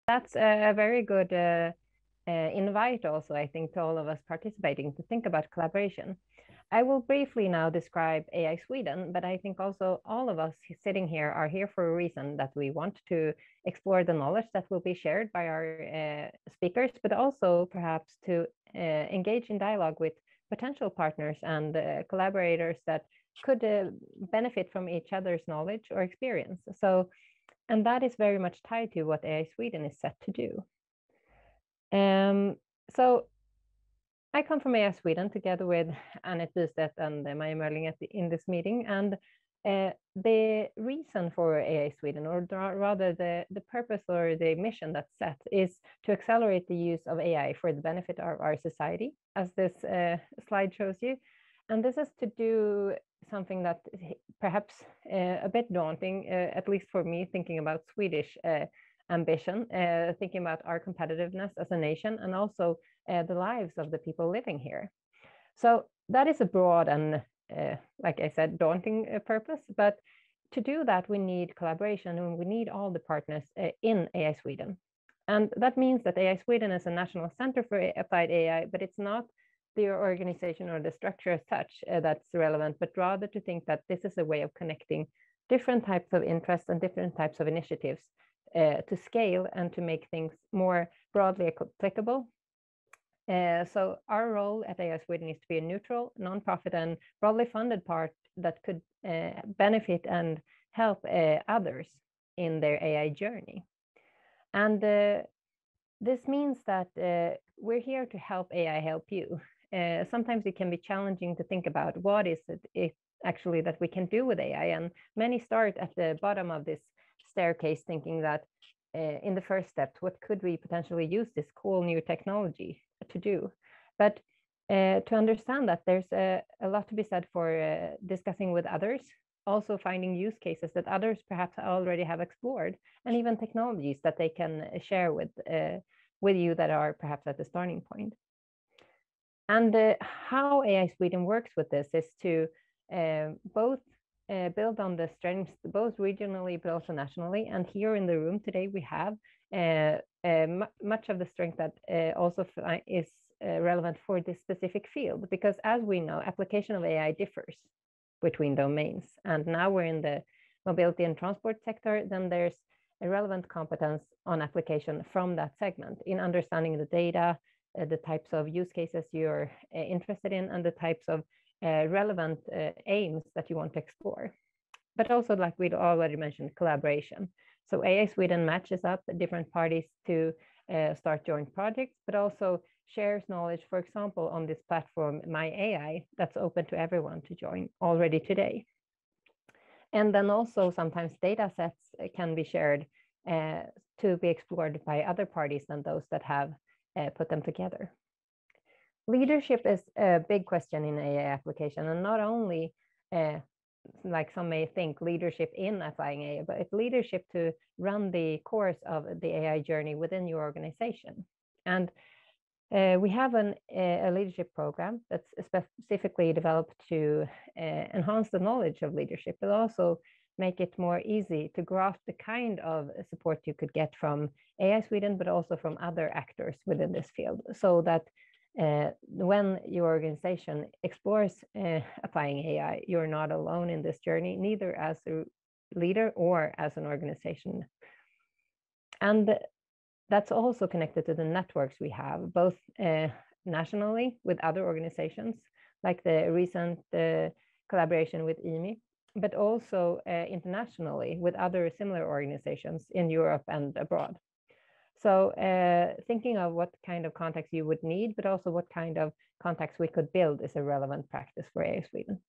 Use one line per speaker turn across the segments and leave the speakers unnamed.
That's a very good invite also, I think, to all of us participating to think about collaboration. I will briefly now describe AI Sweden, but I think also all of us sitting here are here for a reason, that we want to explore the knowledge that will be shared by our speakers, but also perhaps to engage in dialogue with potential partners and collaborators that could benefit from each other's knowledge or experience. And that is very much tied to what AI Sweden is set to do. So I come from AI Sweden together with Annette Bystedt and Maja Mölling in this meeting. And the reason for AI Sweden, or rather the purpose or the mission that's set, is to accelerate the use of AI for the benefit of our society, as this slide shows you. And this is to do something that perhaps a bit daunting, at least for me, thinking about Swedish ambition, thinking about our competitiveness as a nation, and also the lives of the people living here. So that is a broad and, like I said, daunting purpose. But to do that, we need collaboration, and we need all the partners in AI Sweden. And that means that AI Sweden is a national center for applied AI, but it's not the organization or the structure as such that's relevant, but rather to think that this is a way of connecting different types of interests and different types of initiatives to scale and to make things more broadly applicable. So our role at AI Sweden is to be a neutral, nonprofit, and broadly funded part that could benefit and help others in their AI journey. And this means that we're here to help AI help you. Sometimes it can be challenging to think about what is it actually that we can do with AI. And many start at the bottom of this staircase thinking that in the first step, what could we potentially use this cool new technology to do? But to understand that, there's a lot to be said for discussing with others, also finding use cases that others perhaps already have explored, and even technologies that they can share with you that are perhaps at the starting point. And how AI Sweden works with this is to both build on the strengths, both regionally but also nationally. And here in the room today, we have much of the strength that also is relevant for this specific field, because as we know, application of AI differs between domains. And now we're in the mobility and transport sector, then there's a relevant competence on application from that segment in understanding the data, the types of use cases you're interested in, and the types of relevant aims that you want to explore. But also, like we'd already mentioned, collaboration. So AI Sweden matches up different parties to start joint projects, but also shares knowledge, for example, on this platform, My AI, that's open to everyone to join already today. And then also sometimes data sets can be shared to be explored by other parties than those that have put them together. Leadership is a big question in AI application, and not only like some may think, leadership in applying AI, but it's leadership to run the course of the AI journey within your organization. And we have a leadership program that's specifically developed to enhance the knowledge of leadership, but also make it more easy to grasp the kind of support you could get from AI Sweden, but also from other actors within this field, so that when your organization explores applying AI, you're not alone in this journey, neither as a leader or as an organization. And that's also connected to the networks we have, both nationally with other organizations, like the recent collaboration with IMI, but also internationally with other similar organizations in Europe and abroad. So thinking of what kind of contacts you would need, but also what kind of contacts we could build, is a relevant practice for AI Sweden.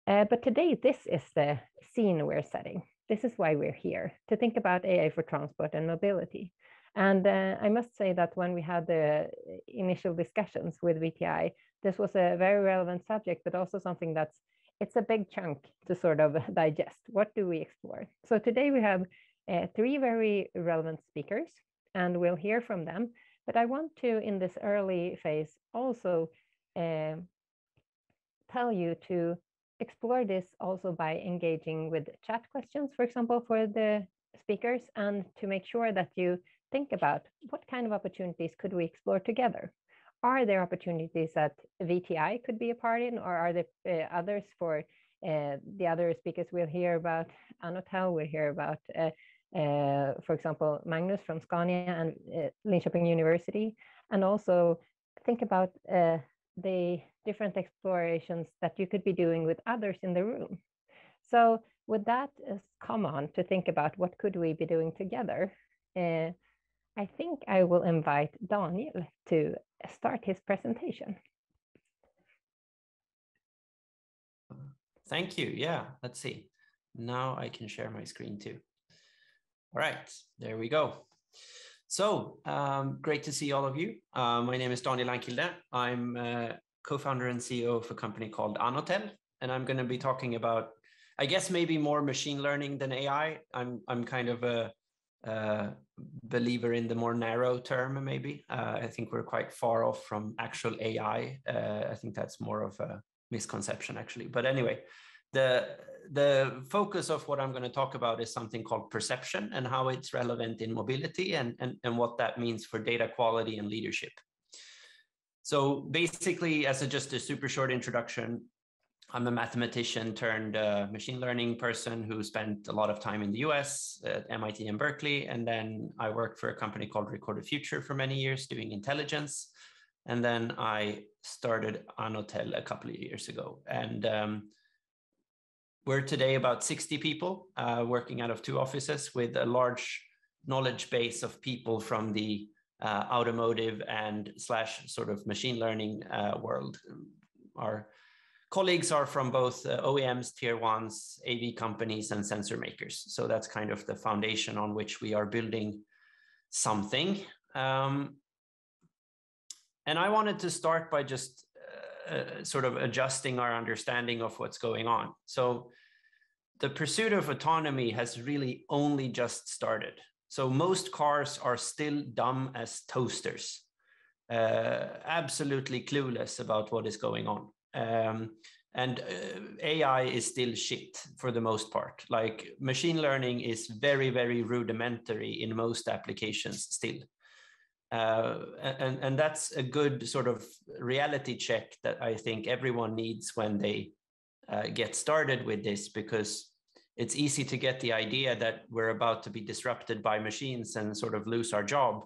But today, this is the scene we're setting. This is why we're here, to think about AI for transport and mobility. And I must say that when we had the initial discussions with VTI, this was a very relevant subject, but also something it's a big chunk to sort of digest. What do we explore? So today we have 3 very relevant speakers, and we'll hear from them. But I want to, in this early phase, also tell you to explore this also by engaging with chat questions, for example, for the speakers and to make sure that you think about what kind of opportunities could we explore together. Are there opportunities that VTI could be a part in, or are there others for the other speakers? We'll hear about Annotell, we'll hear about, for example, Magnus from Scania and Linköping University, and also think about the different explorations that you could be doing with others in the room. So with that as come on to think about what could we be doing together, I think I will invite Daniel to start his presentation.
Thank you. Yeah, let's see. Now I can share my screen too. All right, there we go. So great to see all of you. My name is Daniel Lankilde. I'm co-founder and CEO of a company called Annotell, and I'm going to be talking about, I guess, maybe more machine learning than AI. I'm kind of a believer in the more narrow term, maybe. I think we're quite far off from actual AI. I think that's more of a misconception, actually. But anyway, the focus of what I'm going to talk about is something called perception and how it's relevant in mobility and what that means for data quality and leadership. So basically, as just a super short introduction, I'm a mathematician turned machine learning person who spent a lot of time in the US at MIT and Berkeley. And then I worked for a company called Recorded Future for many years doing intelligence. And then I started Annotell a couple of years ago. And we're today about 60 people working out of 2 offices with a large knowledge base of people from the automotive and / sort of machine learning world. Our colleagues are from both OEMs, tier 1s, AV companies, and sensor makers. So that's kind of the foundation on which we are building something. And I wanted to start by just sort of adjusting our understanding of what's going on. So the pursuit of autonomy has really only just started. So most cars are still dumb as toasters, absolutely clueless about what is going on. And AI is still shit for the most part. Like machine learning is very, very rudimentary in most applications still. And that's a good sort of reality check that I think everyone needs when they get started with this, because it's easy to get the idea that we're about to be disrupted by machines and sort of lose our job.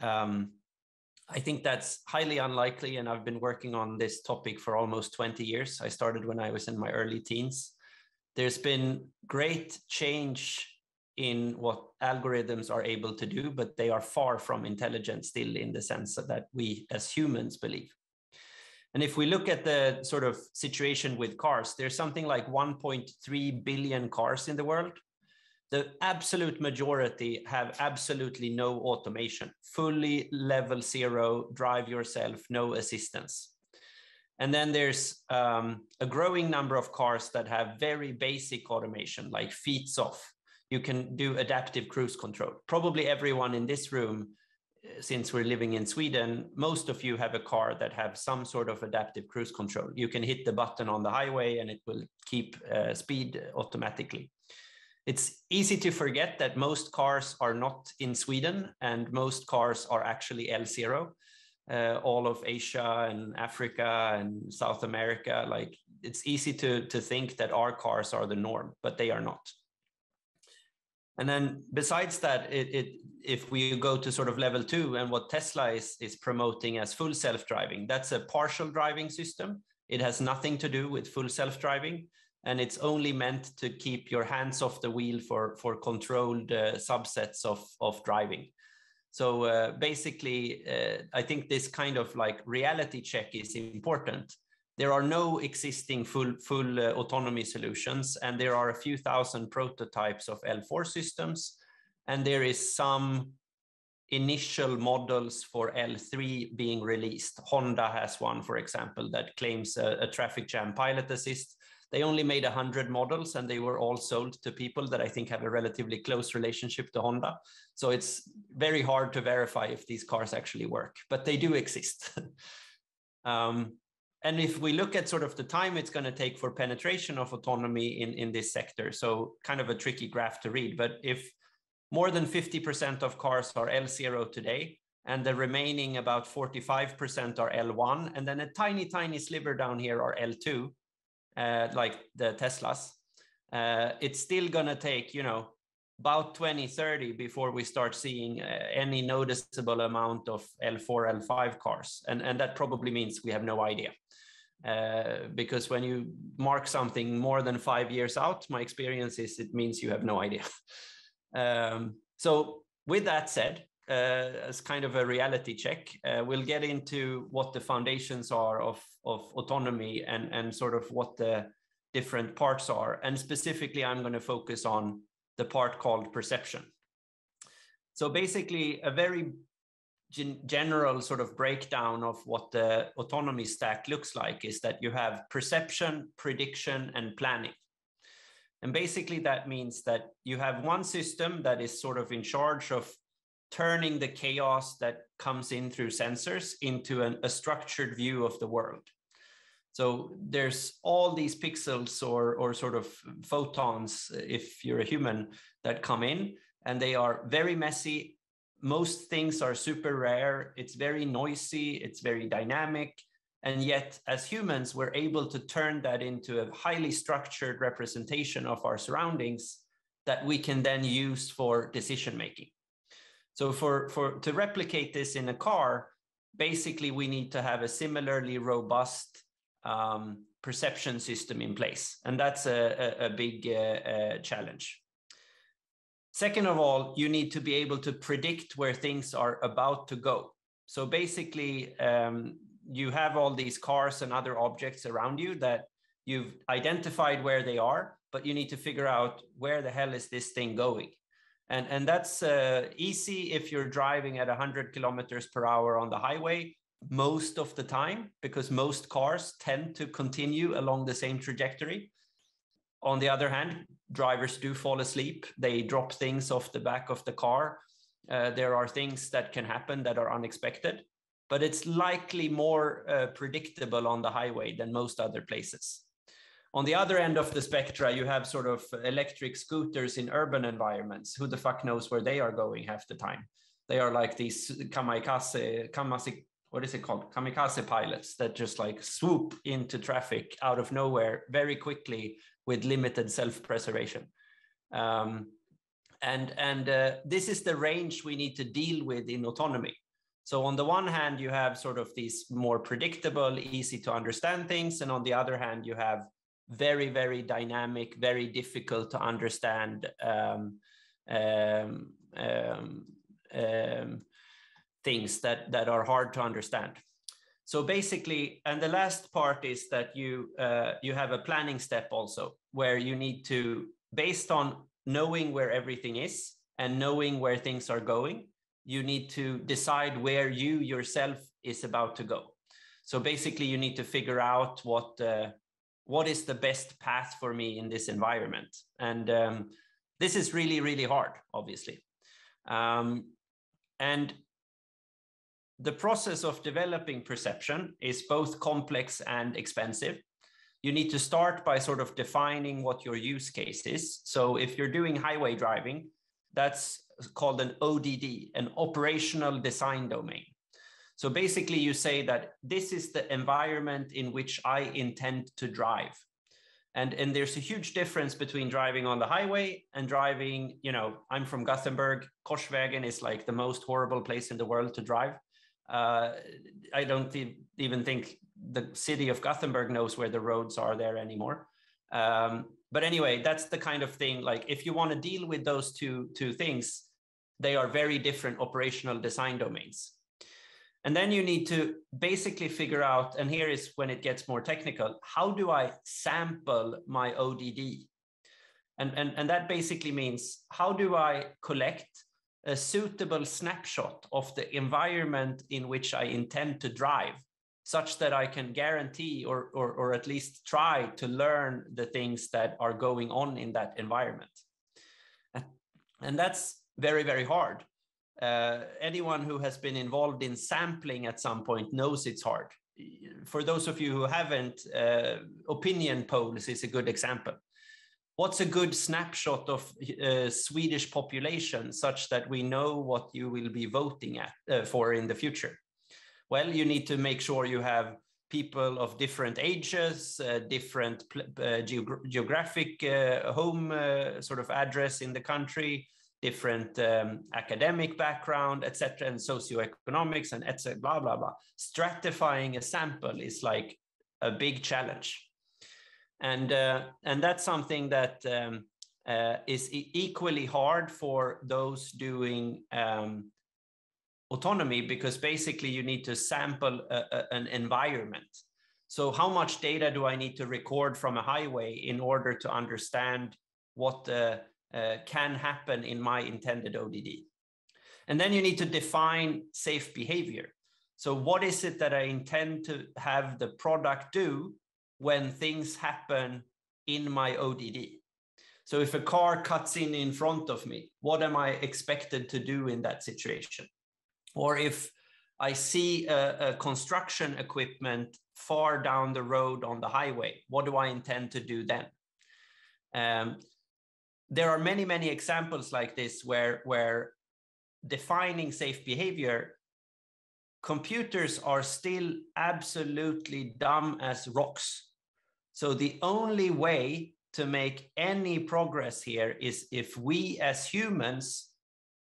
I think that's highly unlikely, and I've been working on this topic for almost 20 years. I started when I was in my early teens. There's been great change in what algorithms are able to do, but they are far from intelligent still in the sense that we as humans believe. And if we look at the sort of situation with cars, there's something like 1.3 billion cars in the world. The absolute majority have absolutely no automation, fully level 0, drive yourself, no assistance. And then there's a growing number of cars that have very basic automation, like feet off. You can do adaptive cruise control. Probably everyone in this room, since we're living in Sweden, most of you have a car that have some sort of adaptive cruise control. You can hit the button on the highway and it will keep speed automatically. It's easy to forget that most cars are not in Sweden and most cars are actually L0. All of Asia and Africa and South America, like it's easy to think that our cars are the norm, but they are not. And then besides that, if we go to sort of level 2 and what Tesla is promoting as full self-driving, that's a partial driving system. It has nothing to do with full self-driving, and it's only meant to keep your hands off the wheel for controlled subsets of driving. So basically, I think this kind of like reality check is important. There are no existing full autonomy solutions, and there are a few thousand prototypes of L4 systems, and there is some initial models for L3 being released. Honda has one, for example, that claims a traffic jam pilot assist. They only made 100 models, and they were all sold to people that I think have a relatively close relationship to Honda. So it's very hard to verify if these cars actually work, but they do exist. And if we look at sort of the time it's going to take for penetration of autonomy in this sector, so kind of a tricky graph to read, but if more than 50% of cars are L0 today, and the remaining about 45% are L1, and then a tiny, tiny sliver down here are L2, like the Teslas. It's still gonna take, you know, about 2030 before we start seeing any noticeable amount of L4, L5 cars. And that probably means we have no idea. Because when you mark something more than 5 years out, my experience is it means you have no idea. So with that said, as kind of a reality check, we'll get into what the foundations are of autonomy and sort of what the different parts are. And specifically, I'm going to focus on the part called perception. So basically, a very general sort of breakdown of what the autonomy stack looks like is that you have perception, prediction, and planning. And basically, that means that you have one system that is sort of in charge of turning the chaos that comes in through sensors into a structured view of the world. So there's all these pixels or sort of photons, if you're a human, that come in, and they are very messy. Most things are super rare. It's very noisy. It's very dynamic. And yet, as humans, we're able to turn that into a highly structured representation of our surroundings that we can then use for decision making. So to replicate this in a car, basically we need to have a similarly robust perception system in place. And that's a big challenge. Second of all, you need to be able to predict where things are about to go. So basically, you have all these cars and other objects around you that you've identified where they are, but you need to figure out where the hell is this thing going. And that's easy if you're driving at 100 kilometers per hour on the highway most of the time, because most cars tend to continue along the same trajectory. On the other hand, drivers do fall asleep. They drop things off the back of the car. There are things that can happen that are unexpected, but it's likely more predictable on the highway than most other places. On the other end of the spectra, you have sort of electric scooters in urban environments. Who the fuck knows where they are going half the time? They are like these kamikaze pilots that just like swoop into traffic out of nowhere very quickly with limited self-preservation. This is the range we need to deal with in autonomy. So on the one hand, you have sort of these more predictable, easy to understand things. And on the other hand, you have very, very dynamic, very difficult to understand things that are hard to understand. So basically, and the last part is that you have a planning step also, where you need to, based on knowing where everything is and knowing where things are going, you need to decide where you yourself is about to go. So basically, you need to figure out what is the best path for me in this environment. And this is really, really hard, obviously. And the process of developing perception is both complex and expensive. You need to start by sort of defining what your use case is. So if you're doing highway driving, that's called an ODD, an operational design domain. So basically you say that this is the environment in which I intend to drive. And there's a huge difference between driving on the highway and driving, you know, I'm from Gothenburg. Korsvägen is like the most horrible place in the world to drive. I don't even think the city of Gothenburg knows where the roads are there anymore. But anyway, that's the kind of thing, like if you want to deal with those two things, they are very different operational design domains. And then you need to basically figure out, and here is when it gets more technical, how do I sample my ODD? And that basically means, how do I collect a suitable snapshot of the environment in which I intend to drive, such that I can guarantee or at least try to learn the things that are going on in that environment. And that's very, very hard. Anyone who has been involved in sampling at some point knows it's hard. For those of you who haven't, opinion polls is a good example. what's a good snapshot of Swedish population such that we know what you will be voting for in the future? Well, you need to make sure you have people of different ages, different geographic home sort of address in the country, different academic background, etc., and socioeconomics, and etc., blah, blah, blah. Stratifying a sample is like a big challenge. And that's something that is equally hard for those doing autonomy, because basically you need to sample an environment. So how much data do I need to record from a highway in order to understand what can happen in my intended ODD? And then you need to define safe behavior. So what is it that I intend to have the product do when things happen in my ODD? So if a car cuts in front of me, what am I expected to do in that situation? Or if I see a construction equipment far down the road on the highway, what do I intend to do then? There are many, many examples like this where defining safe behavior, computers are still absolutely dumb as rocks. So the only way to make any progress here is if we as humans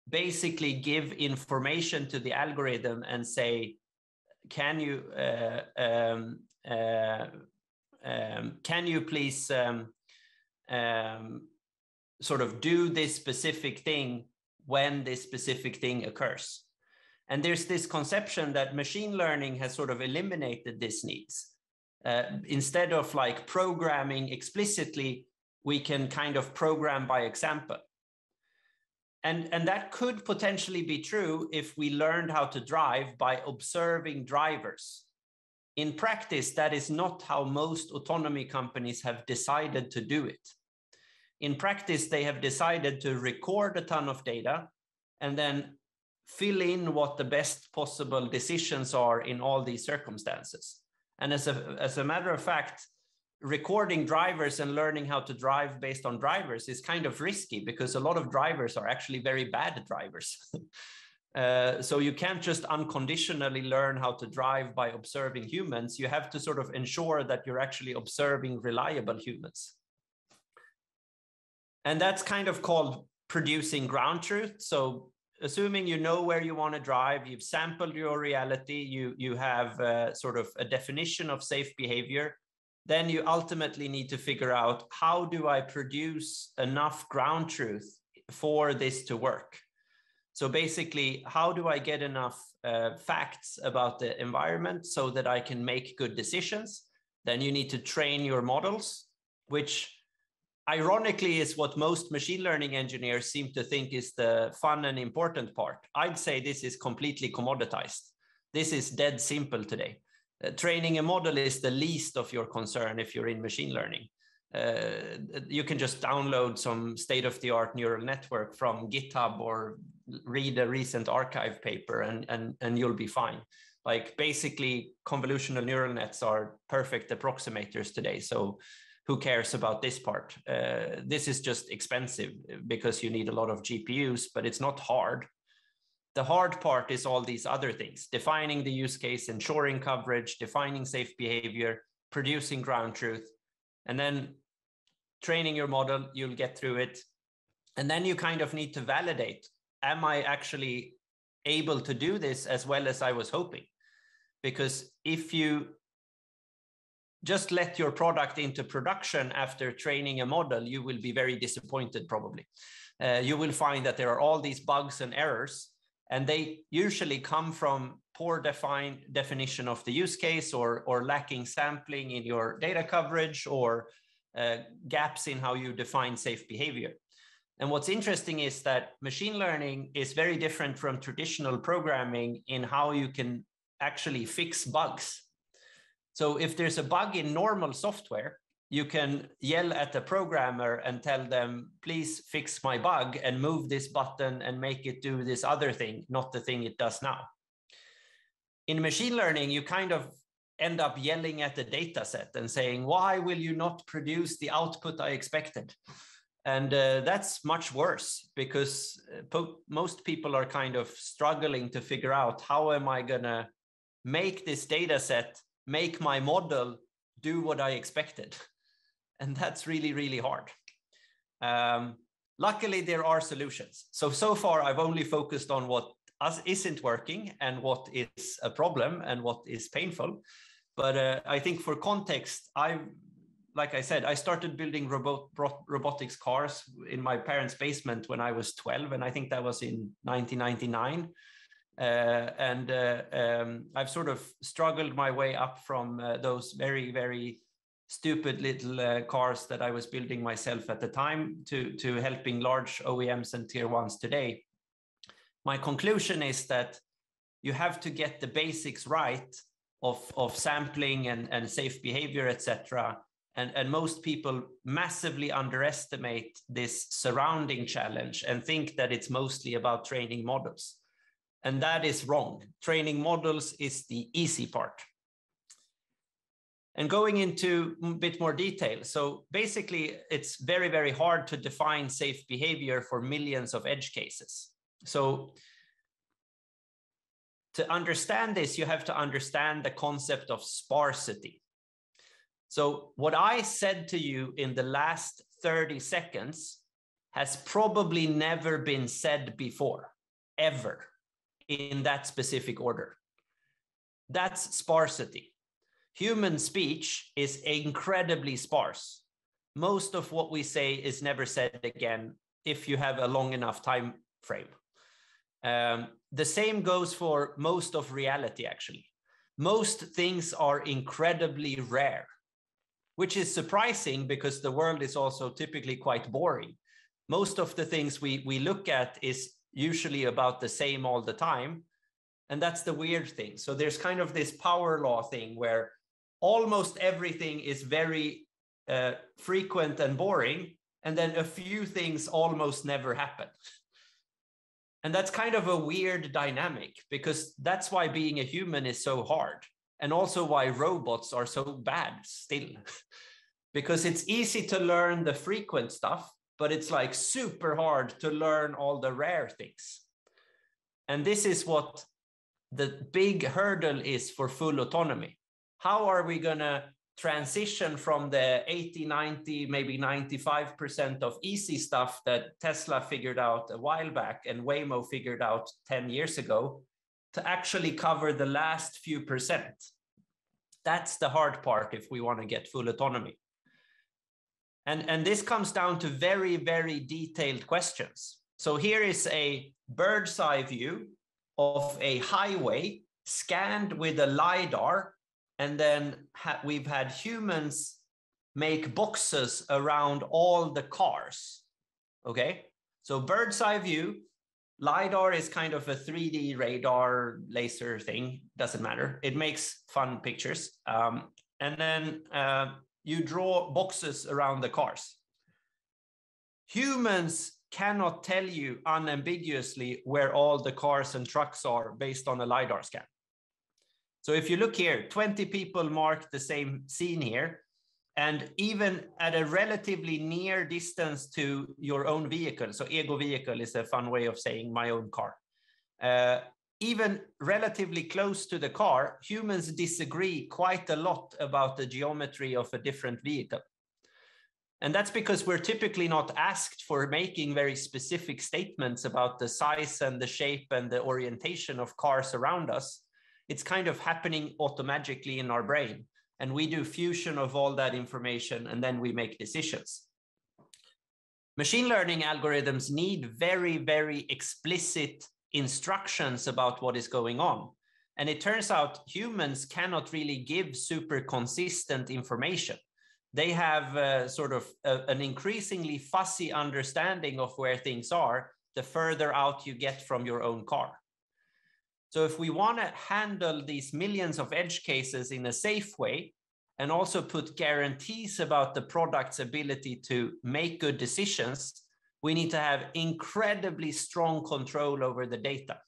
basically give information to the algorithm and say, can you please sort of do this specific thing when this specific thing occurs? And there's this conception that machine learning has sort of eliminated these needs. Instead of like programming explicitly, we can kind of program by example. And that could potentially be true if we learned how to drive by observing drivers. In practice, that is not how most autonomy companies have decided to do it. In practice, they have decided to record a ton of data and then fill in what the best possible decisions are in all these circumstances. And as a matter of fact, recording drivers and learning how to drive based on drivers is kind of risky, because a lot of drivers are actually very bad drivers. So you can't just unconditionally learn how to drive by observing humans. You have to sort of ensure that you're actually observing reliable humans. And that's kind of called producing ground truth. So assuming you know where you want to drive, you've sampled your reality, you have sort of a definition of safe behavior, then you ultimately need to figure out, how do I produce enough ground truth for this to work? So basically, how do I get enough facts about the environment so that I can make good decisions? Then you need to train your models, which ironically is what most machine learning engineers seem to think is the fun and important part. I'd say this is completely commoditized. This is dead simple today. Training a model is the least of your concern if you're in machine learning. You can just download some state-of-the-art neural network from GitHub or read a recent archive paper and you'll be fine. Like basically convolutional neural nets are perfect approximators today. So who cares about this part? This is just expensive because you need a lot of GPUs, but it's not hard. The hard part is all these other things: defining the use case, ensuring coverage, defining safe behavior, producing ground truth, and then training your model. You'll get through it. And then you kind of need to validate, am I actually able to do this as well as I was hoping? Because if you just let your product into production after training a model, you will be very disappointed probably. You will find that there are all these bugs and errors, and they usually come from poor definition of the use case, or lacking sampling in your data coverage, or gaps in how you define safe behavior. And what's interesting is that machine learning is very different from traditional programming in how you can actually fix bugs. So if there's a bug in normal software, you can yell at the programmer and tell them, please fix my bug and move this button and make it do this other thing, not the thing it does now. In machine learning, you kind of end up yelling at the data set and saying, why will you not produce the output I expected? And that's much worse, because most people are kind of struggling to figure out, how am I going to make this data set, make my model do what I expected? And that's really, really hard. Luckily, there are solutions. So far, I've only focused on what isn't working and what is a problem and what is painful. But I think for context, like I said, I started building robotics cars in my parents' basement when I was 12, and I think that was in 1999. I've sort of struggled my way up from those very, very stupid little cars that I was building myself at the time to helping large OEMs and tier ones today. My conclusion is that you have to get the basics right of sampling and safe behavior, etc. And most people massively underestimate this surrounding challenge and think that it's mostly about training models. And that is wrong. Training models is the easy part. And going into a bit more detail. So basically, it's very, very hard to define safe behavior for millions of edge cases. So to understand this, you have to understand the concept of sparsity. So what I said to you in the last 30 seconds has probably never been said before, ever, in that specific order. That's sparsity. Human speech is incredibly sparse. Most of what we say is never said again if you have a long enough time frame. The same goes for most of reality, actually. Most things are incredibly rare, which is surprising because the world is also typically quite boring. Most of the things we look at is usually about the same all the time. And that's the weird thing. So there's kind of this power law thing where almost everything is very frequent and boring, and then a few things almost never happen. And that's kind of a weird dynamic, because that's why being a human is so hard. And also why robots are so bad still. Because it's easy to learn the frequent stuff, but it's like super hard to learn all the rare things. And this is what the big hurdle is for full autonomy. How are we going to transition from the 80, 90, maybe 95% of easy stuff that Tesla figured out a while back and Waymo figured out 10 years ago to actually cover the last few percent? That's the hard part if we want to get full autonomy. And this comes down to very, very detailed questions. So here is a bird's eye view of a highway scanned with a LiDAR, and then we've had humans make boxes around all the cars, okay? So bird's eye view, LiDAR is kind of a 3D radar laser thing, doesn't matter. It makes fun pictures. And then you draw boxes around the cars. Humans cannot tell you unambiguously where all the cars and trucks are based on a LiDAR scan. So if you look here, 20 people mark the same scene here, and even at a relatively near distance to your own vehicle, so ego vehicle is a fun way of saying my own car, even relatively close to the car, humans disagree quite a lot about the geometry of a different vehicle. And that's because we're typically not asked for making very specific statements about the size and the shape and the orientation of cars around us. It's kind of happening automatically in our brain. And we do fusion of all that information, and then we make decisions. Machine learning algorithms need very, very explicit instructions about what is going on. And it turns out humans cannot really give super consistent information. They have sort of an increasingly fuzzy understanding of where things are the further out you get from your own car. So if we want to handle these millions of edge cases in a safe way, and also put guarantees about the product's ability to make good decisions, we need to have incredibly strong control over the data.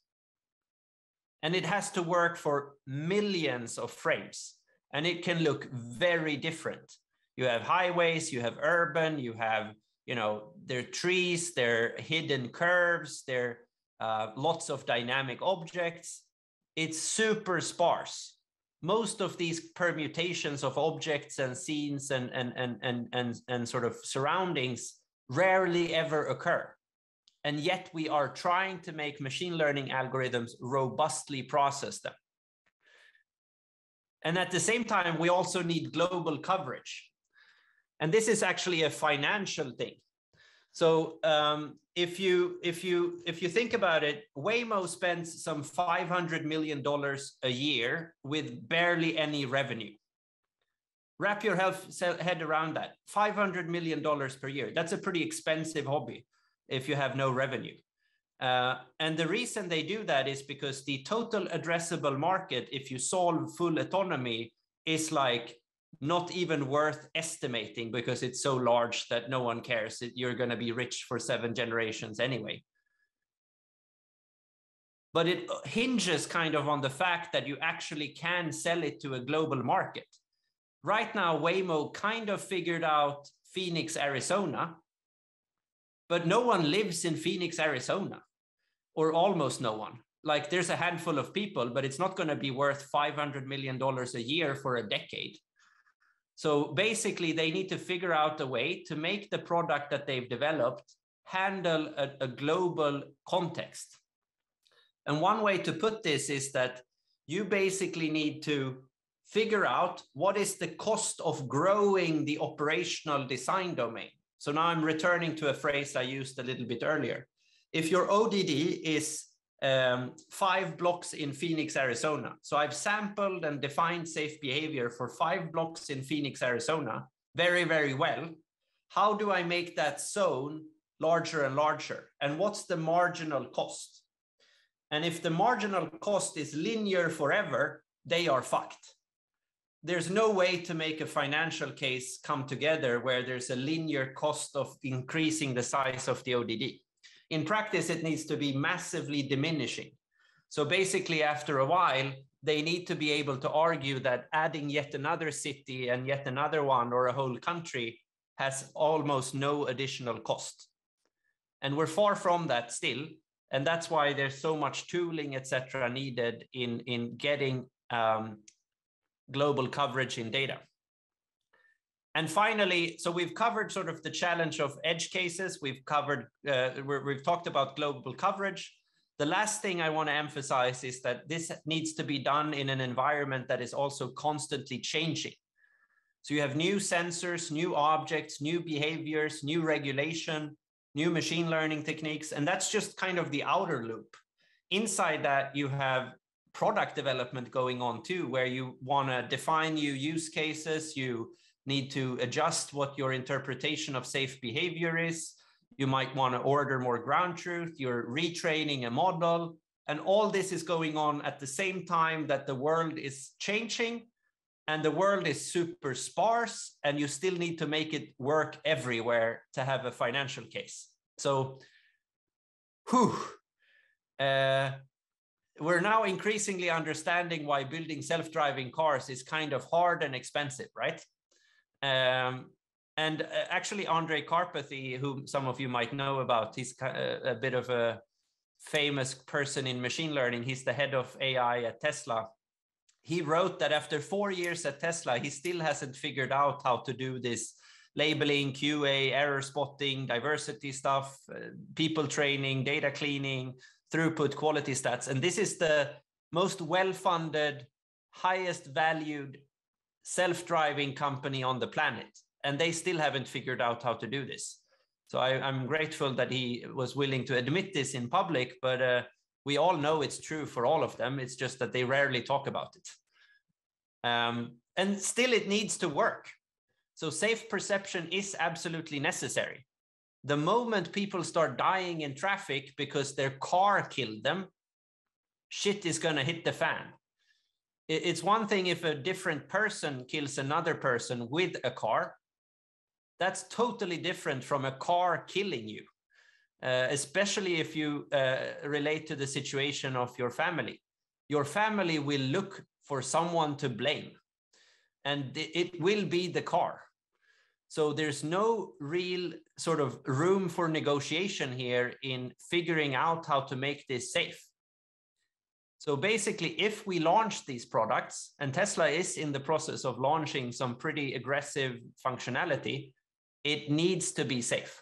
And it has to work for millions of frames, and it can look very different. You have highways, you have urban, you have There are trees, there are hidden curves, there are lots of dynamic objects. It's super sparse. Most of these permutations of objects and scenes and sort of surroundings rarely ever occur. And yet we are trying to make machine learning algorithms robustly process them. And at the same time, we also need global coverage. And this is actually a financial thing. So if you think about it, Waymo spends some $500 million a year with barely any revenue. Wrap your head around that. $500 million per year. That's a pretty expensive hobby if you have no revenue. And the reason they do that is because the total addressable market, if you solve full autonomy, is like not even worth estimating because it's so large that no one cares. You're going to be rich for 7 generations anyway. But it hinges kind of on the fact that you actually can sell it to a global market. Right now, Waymo kind of figured out Phoenix, Arizona, but no one lives in Phoenix, Arizona, or almost no one. Like there's a handful of people, but it's not going to be worth $500 million a year for a decade. So basically, they need to figure out a way to make the product that they've developed handle a global context. And one way to put this is that you basically need to figure out what is the cost of growing the operational design domain. So now I'm returning to a phrase I used a little bit earlier. If your ODD is 5 blocks in Phoenix, Arizona. So I've sampled and defined safe behavior for 5 blocks in Phoenix, Arizona, very, very well. How do I make that zone larger and larger? And what's the marginal cost? And if the marginal cost is linear forever, they are fucked. There's no way to make a financial case come together where there's a linear cost of increasing the size of the ODD. In practice, it needs to be massively diminishing. So basically, after a while, they need to be able to argue that adding yet another city and yet another one or a whole country has almost no additional cost. And we're far from that still. And that's why there's so much tooling, et cetera, needed in getting global coverage in data. And finally, so we've covered sort of the challenge of edge cases. We've covered, we've talked about global coverage. The last thing I want to emphasize is that this needs to be done in an environment that is also constantly changing. So you have new sensors, new objects, new behaviors, new regulation, new machine learning techniques, and that's just kind of the outer loop. Inside that, you have product development going on too, where you want to define new use cases, you need to adjust what your interpretation of safe behavior is. You might want to order more ground truth, you're retraining a model, and all this is going on at the same time that the world is changing and the world is super sparse, and you still need to make it work everywhere to have a financial case. So, we're now increasingly understanding why building self-driving cars is kind of hard and expensive, right? Actually, Andrej Karpathy, who some of you might know about, he's a bit of a famous person in machine learning. He's the head of AI at Tesla. He wrote that after 4 years at Tesla, he still hasn't figured out how to do this labeling, QA, error spotting, diversity stuff, people training, data cleaning, throughput, quality stats. And this is the most well-funded, highest valued self-driving company on the planet. And they still haven't figured out how to do this. So I'm grateful that he was willing to admit this in public, but we all know it's true for all of them. It's just that they rarely talk about it. And still it needs to work. So safe perception is absolutely necessary. The moment people start dying in traffic because their car killed them, shit is going to hit the fan. It's one thing if a different person kills another person with a car. That's totally different from a car killing you, especially if you relate to the situation of your family. Your family will look for someone to blame, and it will be the car. So there's no real sort of room for negotiation here in figuring out how to make this safe. So basically, if we launch these products, and Tesla is in the process of launching some pretty aggressive functionality, it needs to be safe.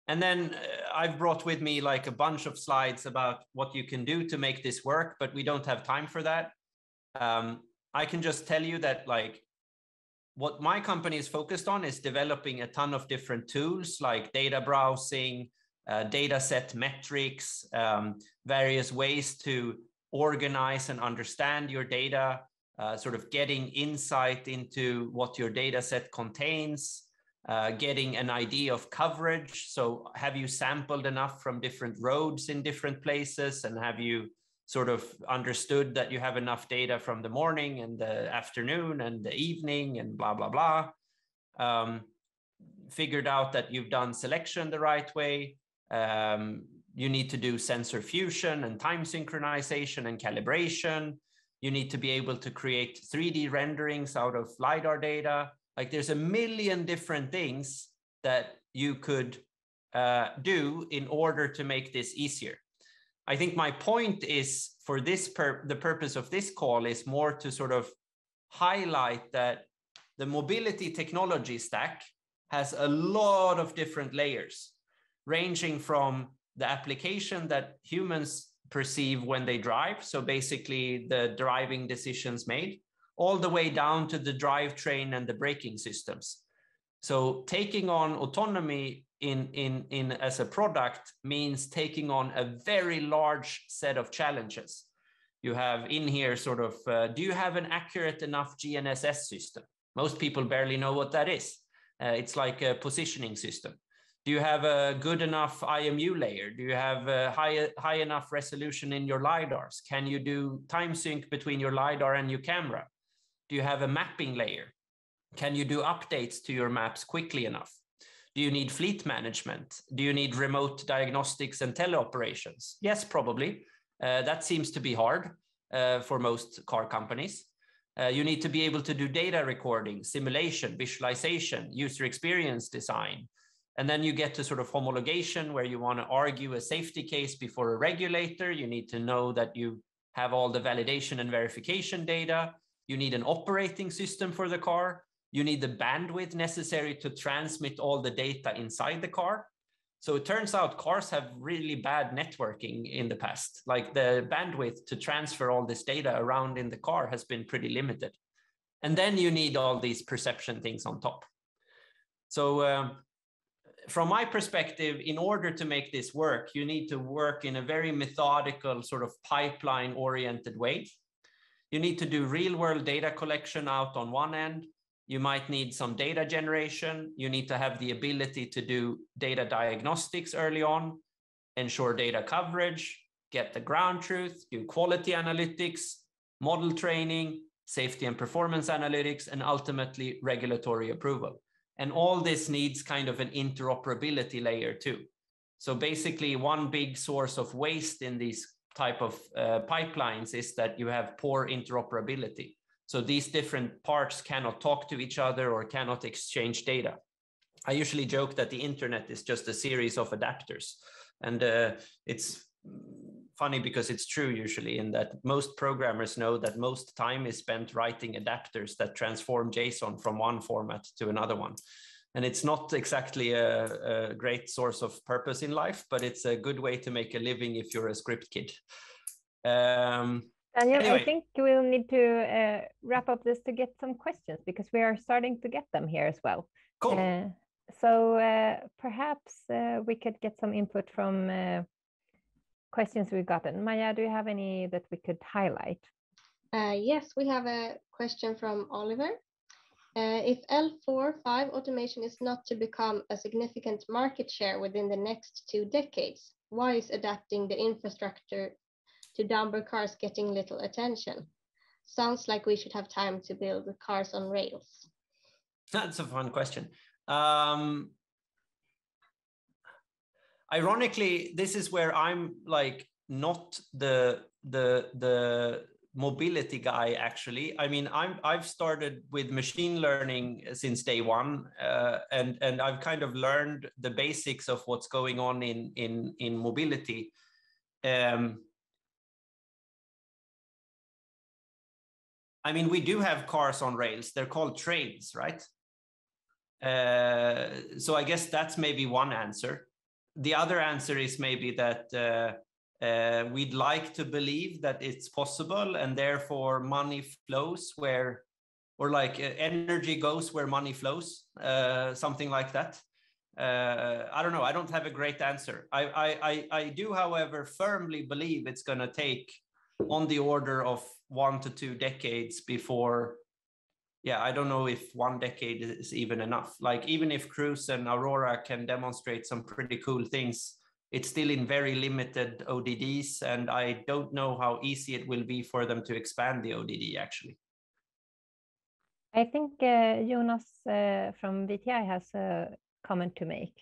And then I've brought with me like a bunch of slides about what you can do to make this work, but we don't have time for that. I can just tell you that like what my company is focused on is developing a ton of different tools like data browsing, data set metrics, various ways to organize and understand your data, sort of getting insight into what your data set contains, getting an idea of coverage. So have you sampled enough from different roads in different places, and have you sort of understood that you have enough data from the morning and the afternoon and the evening and blah, blah, blah. Figured out that you've done selection the right way. You need to do sensor fusion and time synchronization and calibration. You need to be able to create 3D renderings out of LiDAR data. Like there's a million different things that you could do in order to make this easier. I think my point is for this, the purpose of this call is more to sort of highlight that the mobility technology stack has a lot of different layers, ranging from the application that humans perceive when they drive, so basically the driving decisions made, all the way down to the drivetrain and the braking systems. So taking on autonomy in as a product means taking on a very large set of challenges. You have in here sort of, do you have an accurate enough GNSS system? Most people barely know what that is. It's like a positioning system. Do you have a good enough IMU layer? Do you have a high enough resolution in your LiDARs? Can you do time sync between your LiDAR and your camera? Do you have a mapping layer? Can you do updates to your maps quickly enough? Do you need fleet management? Do you need remote diagnostics and teleoperations? Yes, probably. That seems to be hard for most car companies. You need to be able to do data recording, simulation, visualization, user experience design. And then you get to sort of homologation where you want to argue a safety case before a regulator. You need to know that you have all the validation and verification data. You need an operating system for the car. You need the bandwidth necessary to transmit all the data inside the car. So it turns out cars have really bad networking in the past. Like the bandwidth to transfer all this data around in the car has been pretty limited. And then you need all these perception things on top. So from my perspective, in order to make this work, you need to work in a very methodical sort of pipeline-oriented way. You need to do real-world data collection out on one end. You might need some data generation. You need to have the ability to do data diagnostics early on, ensure data coverage, get the ground truth, do quality analytics, model training, safety and performance analytics, and ultimately regulatory approval. And all this needs kind of an interoperability layer too. So basically one big source of waste in these type of pipelines is that you have poor interoperability. So these different parts cannot talk to each other or cannot exchange data. I usually joke that the internet is just a series of adapters. And it's funny because it's true usually in that most programmers know that most time is spent writing adapters that transform JSON from one format to another one. And it's not exactly a great source of purpose in life, but it's a good way to make a living if you're a script kid.
Daniel,
anyway.
I think we'll need to wrap up this to get some questions because we are starting to get them here as well.
Cool.
So perhaps we could get some input from questions we've gotten. Maja, do you have any that we could highlight?
Yes, we have a question from Oliver. If L4-5 automation is not to become a significant market share within the next 2 decades, why is adapting the infrastructure to downboard cars getting little attention? Sounds like we should have time to build the cars on rails.
That's a fun question. Ironically, this is where I'm like not the mobility guy, actually. I mean, I've started with machine learning since day one, and I've kind of learned the basics of what's going on in mobility. I mean, we do have cars on rails. They're called trains, right? So I guess that's maybe one answer. The other answer is maybe that we'd like to believe that it's possible, and therefore money flows where, or like energy goes where money flows, something like that. I don't know. I don't have a great answer. I do, however, firmly believe it's going to take on the order of 1 to 2 decades before, yeah, I don't know if 1 decade is even enough. Like, even if Cruise and Aurora can demonstrate some pretty cool things, it's still in very limited ODDs, and I don't know how easy it will be for them to expand the ODD, actually.
I think Jonas from VTI has a comment to make.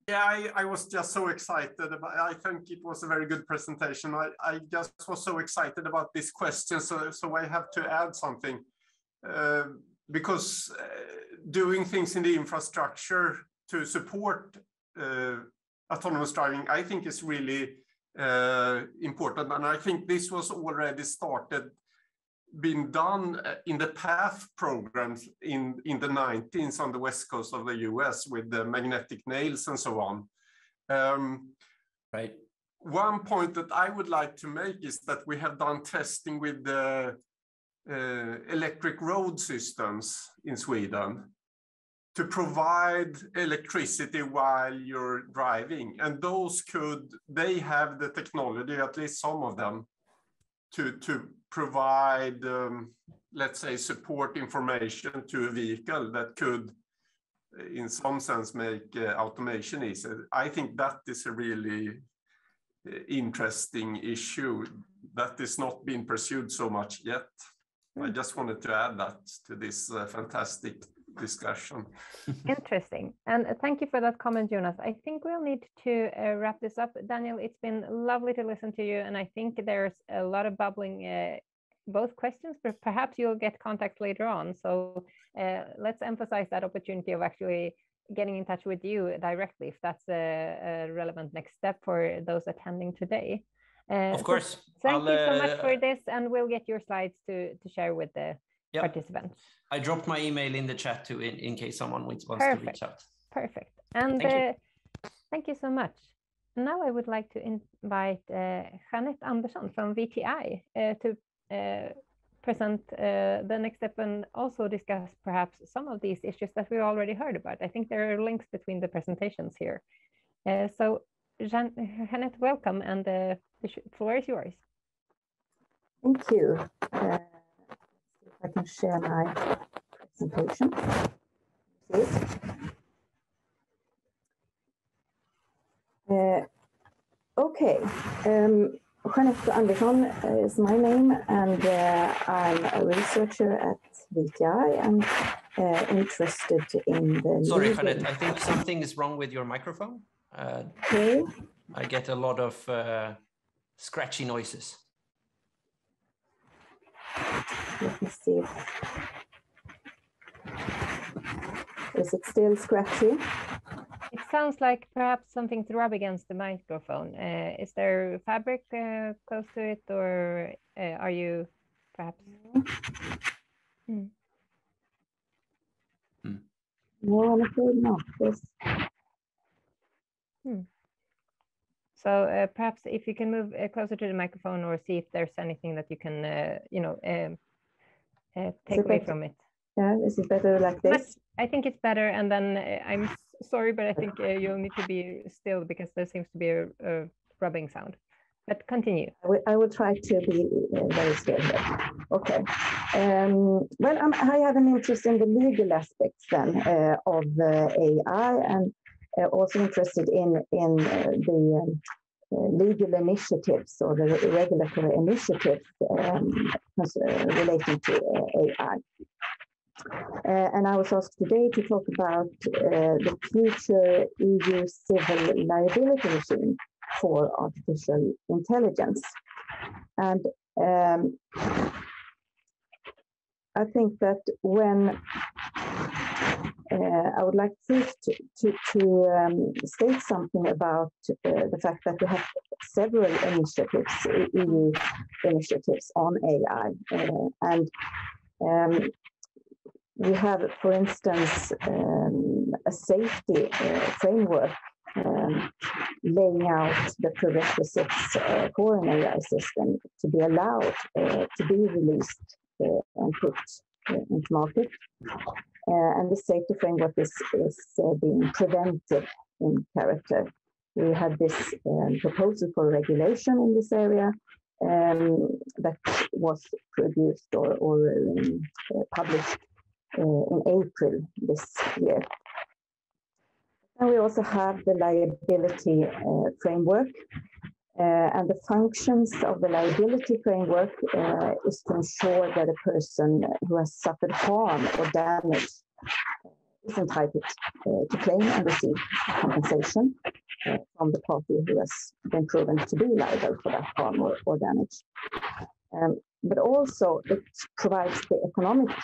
Yeah, I was just so excited about, I think it was a very good presentation. I just was so excited about this question, so I have to add something. Because doing things in the infrastructure to support autonomous driving, I think is really important. And I think this was already started, been done in the PATH programs in the 19s on the west coast of the US with the magnetic nails and so on.
Right.
One point that I would like to make is that we have done testing with the electric road systems in Sweden to provide electricity while you're driving. And those they have the technology, at least some of them, to provide, let's say, support information to a vehicle that could, in some sense, make automation easy. I think that is a really interesting issue that is not being pursued so much yet. I just wanted to add that to this fantastic discussion.
Interesting. And thank you for that comment, Jonas. I think we'll need to wrap this up. Daniel, it's been lovely to listen to you. And I think there's a lot of bubbling, both questions, but perhaps you'll get contact later on. So let's emphasize that opportunity of actually getting in touch with you directly, if that's a relevant next step for those attending today.
Of course.
So thank you so much for this, and we'll get your slides to share with the participants.
I dropped my email in the chat too, in case someone wants to reach out.
Perfect. And thank you so much. Now I would like to invite Jeanette Andersson from VTI to present the next step and also discuss perhaps some of these issues that we already heard about. I think there are links between the presentations here. So Jeanette, welcome, and the floor is yours.
Thank you. Let's see if I can share my presentation. Okay. Jeanette Andersson is my name, and I'm a researcher at VTI and interested in the...
Sorry, Jeanette, I think something is wrong with your microphone.
Okay.
I get a lot of scratchy noises.
Let me see. Is it still scratchy?
It sounds like perhaps something's rubbed against the microphone. Is there fabric close to it, or are you perhaps?
No, I'm afraid not. Yes.
So perhaps if you can move closer to the microphone, or see if there's anything that you can, take away from it.
Yeah, is it better like this?
I think it's better. And then I'm sorry, but I think you'll need to be still, because there seems to be a rubbing sound. But continue.
I will try to be very still here. Okay. Well, I have an interest in the legal aspects then of AI, and also interested in the legal initiatives or the regulatory initiatives relating to AI. And I was asked today to talk about the future EU civil liability regime for artificial intelligence. And I think that when I would like first to state something about the fact that we have several initiatives, EU initiatives on AI, and we have, for instance, a safety framework laying out the prerequisites for an AI system to be allowed to be released and put into market. And the safety framework is being preventive in character. We had this proposal for regulation in this area that was produced or published in April this year. And we also have the liability framework. And the functions of the liability framework is to ensure that a person who has suffered harm or damage is entitled to claim and receive compensation from the party who has been proven to be liable for that harm or damage. But also it provides the economic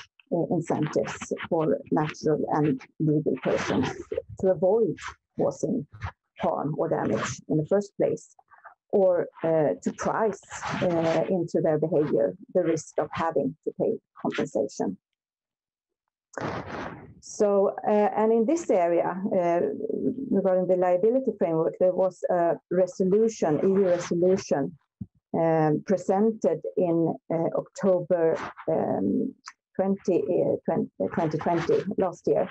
incentives for natural and legal persons to avoid causing harm or damage in the first place, or to price into their behavior the risk of having to pay compensation. So, and in this area, regarding the liability framework, there was a resolution, EU resolution, presented in October 2020, last year,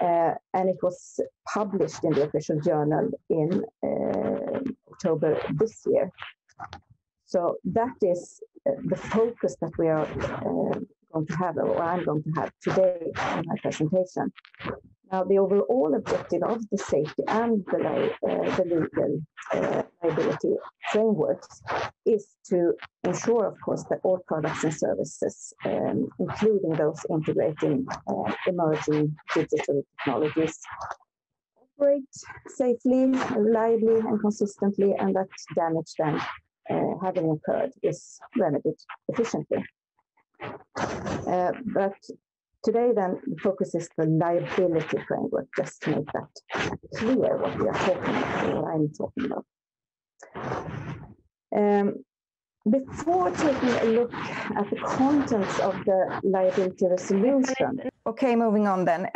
and it was published in the official journal in October this year. So that is the focus that we are going to have, or I'm going to have today in my presentation. Now, the overall objective of the safety and the legal liability frameworks is to ensure, of course, that all products and services, including those integrating emerging digital technologies, operate safely, reliably, and consistently, and that damage then having occurred is remedied efficiently. But today, then, the focus is the liability framework, just to make that clear what we are talking about, what I'm talking about. Before taking a look at the contents of the liability resolution. Okay, moving on then.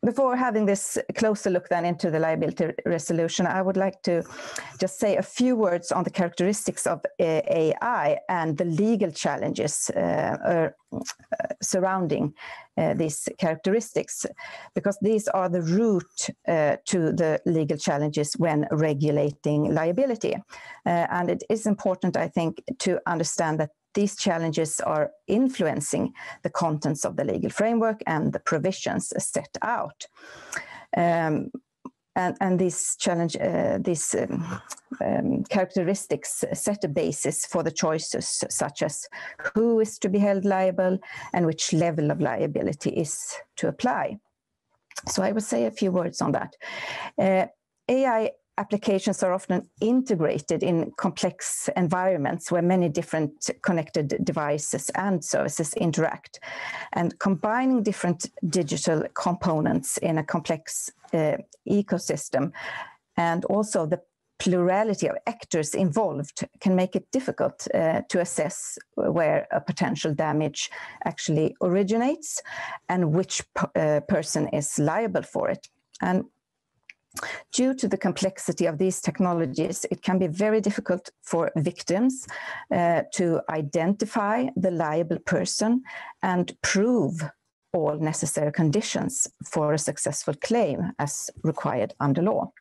Before having this closer look then into the liability resolution, I would like to just say a few words on the characteristics of AI and the legal challenges surrounding these characteristics, because these are the root to the legal challenges when regulating liability. And it is important, I think, to understand that these challenges are influencing the contents of the legal framework and the provisions set out. And these characteristics set a basis for the choices, such as who is to be held liable and which level of liability is to apply. So I will say a few words on that. AI applications are often integrated in complex environments where many different connected devices and services interact. And combining different digital components in a complex ecosystem, and also the plurality of actors involved, can make it difficult to assess where a potential damage actually originates and which person is liable for it. And due to the complexity of these technologies, it can be very difficult for victims to identify the liable person and prove all necessary conditions for a successful claim as required under law.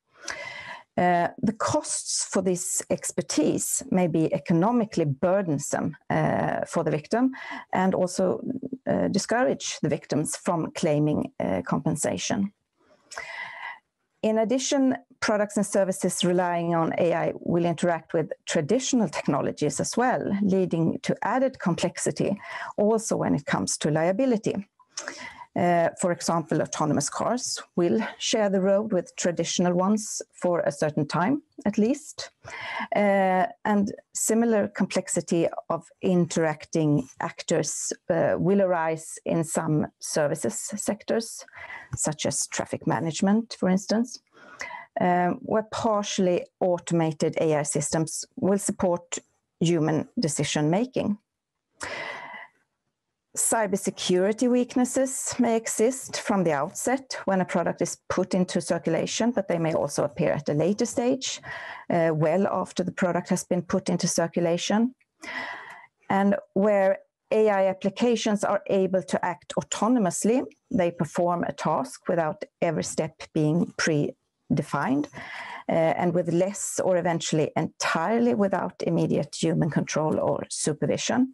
The costs for this expertise may be economically burdensome for the victim, and also discourage the victims from claiming compensation. In addition, products and services relying on AI will interact with traditional technologies as well, leading to added complexity also when it comes to liability. For example, autonomous cars will share the road with traditional ones for a certain time, at least. And similar complexity of interacting actors will arise in some services sectors, such as traffic management, for instance, where partially automated AI systems will support human decision-making. Cybersecurity weaknesses may exist from the outset when a product is put into circulation, but they may also appear at a later stage, well after the product has been put into circulation. And where AI applications are able to act autonomously, they perform a task without every step being predefined, and with less or eventually entirely without immediate human control or supervision.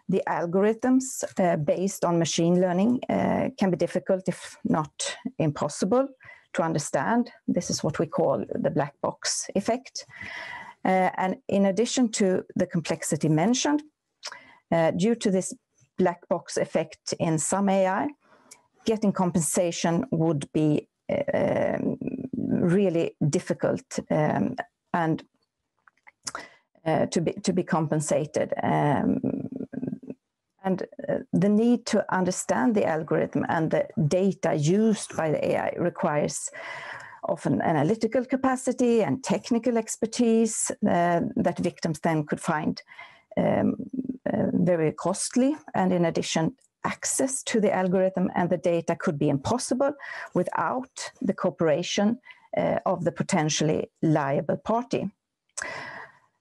The algorithms based on machine learning can be difficult, if not impossible, to understand. This is what we call the black box effect. And in addition to the complexity mentioned, due to this black box effect in some AI, getting compensation would be really difficult and to be compensated. And the need to understand the algorithm and the data used by the AI requires often analytical capacity and technical expertise that victims then could find very costly. And in addition, access to the algorithm and the data could be impossible without the cooperation of the potentially liable party.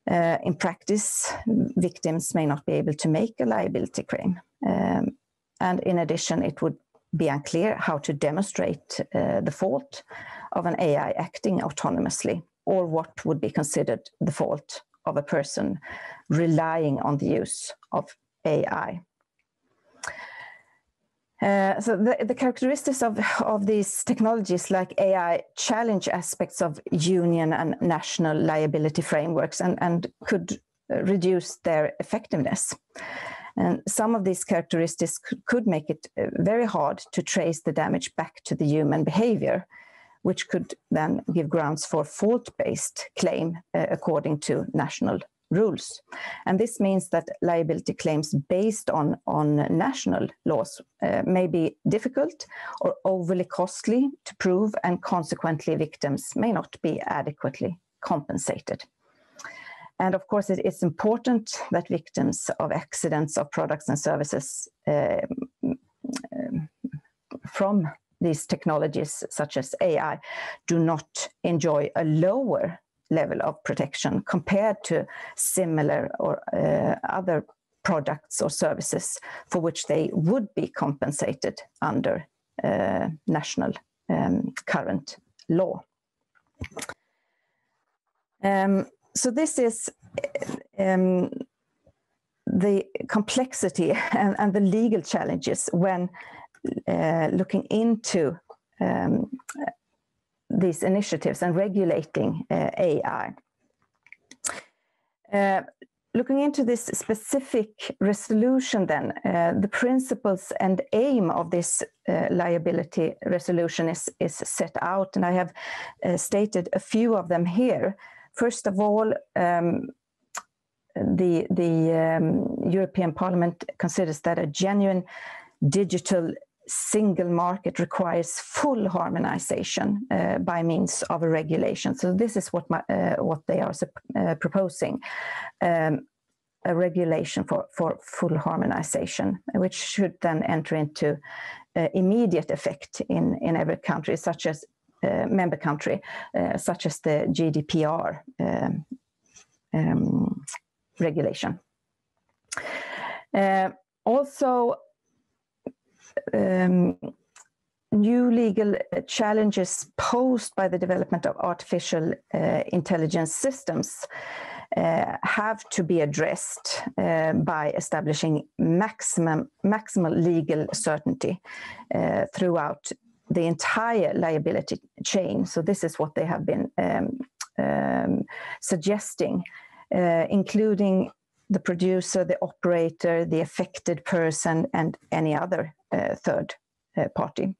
In practice, victims may not be able to make a liability claim. And in addition, it would be unclear how to demonstrate the fault of an AI acting autonomously, or what would be considered the fault of a person relying on the use of AI. So the characteristics of these technologies like AI challenge aspects of union and national liability frameworks and could reduce their effectiveness. And some of these characteristics could make it very hard to trace the damage back to the human behavior, which could then give grounds for fault-based claim according to national rules. And this means that liability claims based on national laws may be difficult or overly costly to prove, and consequently victims may not be adequately compensated. And of course, it's important that victims of accidents of products and services from these technologies, such as AI, do not enjoy a lower level of protection compared to similar or other products or services for which they would be compensated under national current law. So this is the complexity and the legal challenges when looking into these initiatives and regulating AI. Looking into this specific resolution then, the principles and aim of this liability resolution is set out, and I have stated a few of them here. First of all, the European Parliament considers that a genuine digital single market requires full harmonization by means of a regulation. So this is what they are proposing, a regulation for full harmonization, which should then enter into immediate effect in every country, such as member country, such as the GDPR regulation. Also, new legal challenges posed by the development of artificial intelligence systems have to be addressed by establishing maximal legal certainty throughout the entire liability chain. So this is what they have been suggesting, including the producer, the operator, the affected person, and any other third party.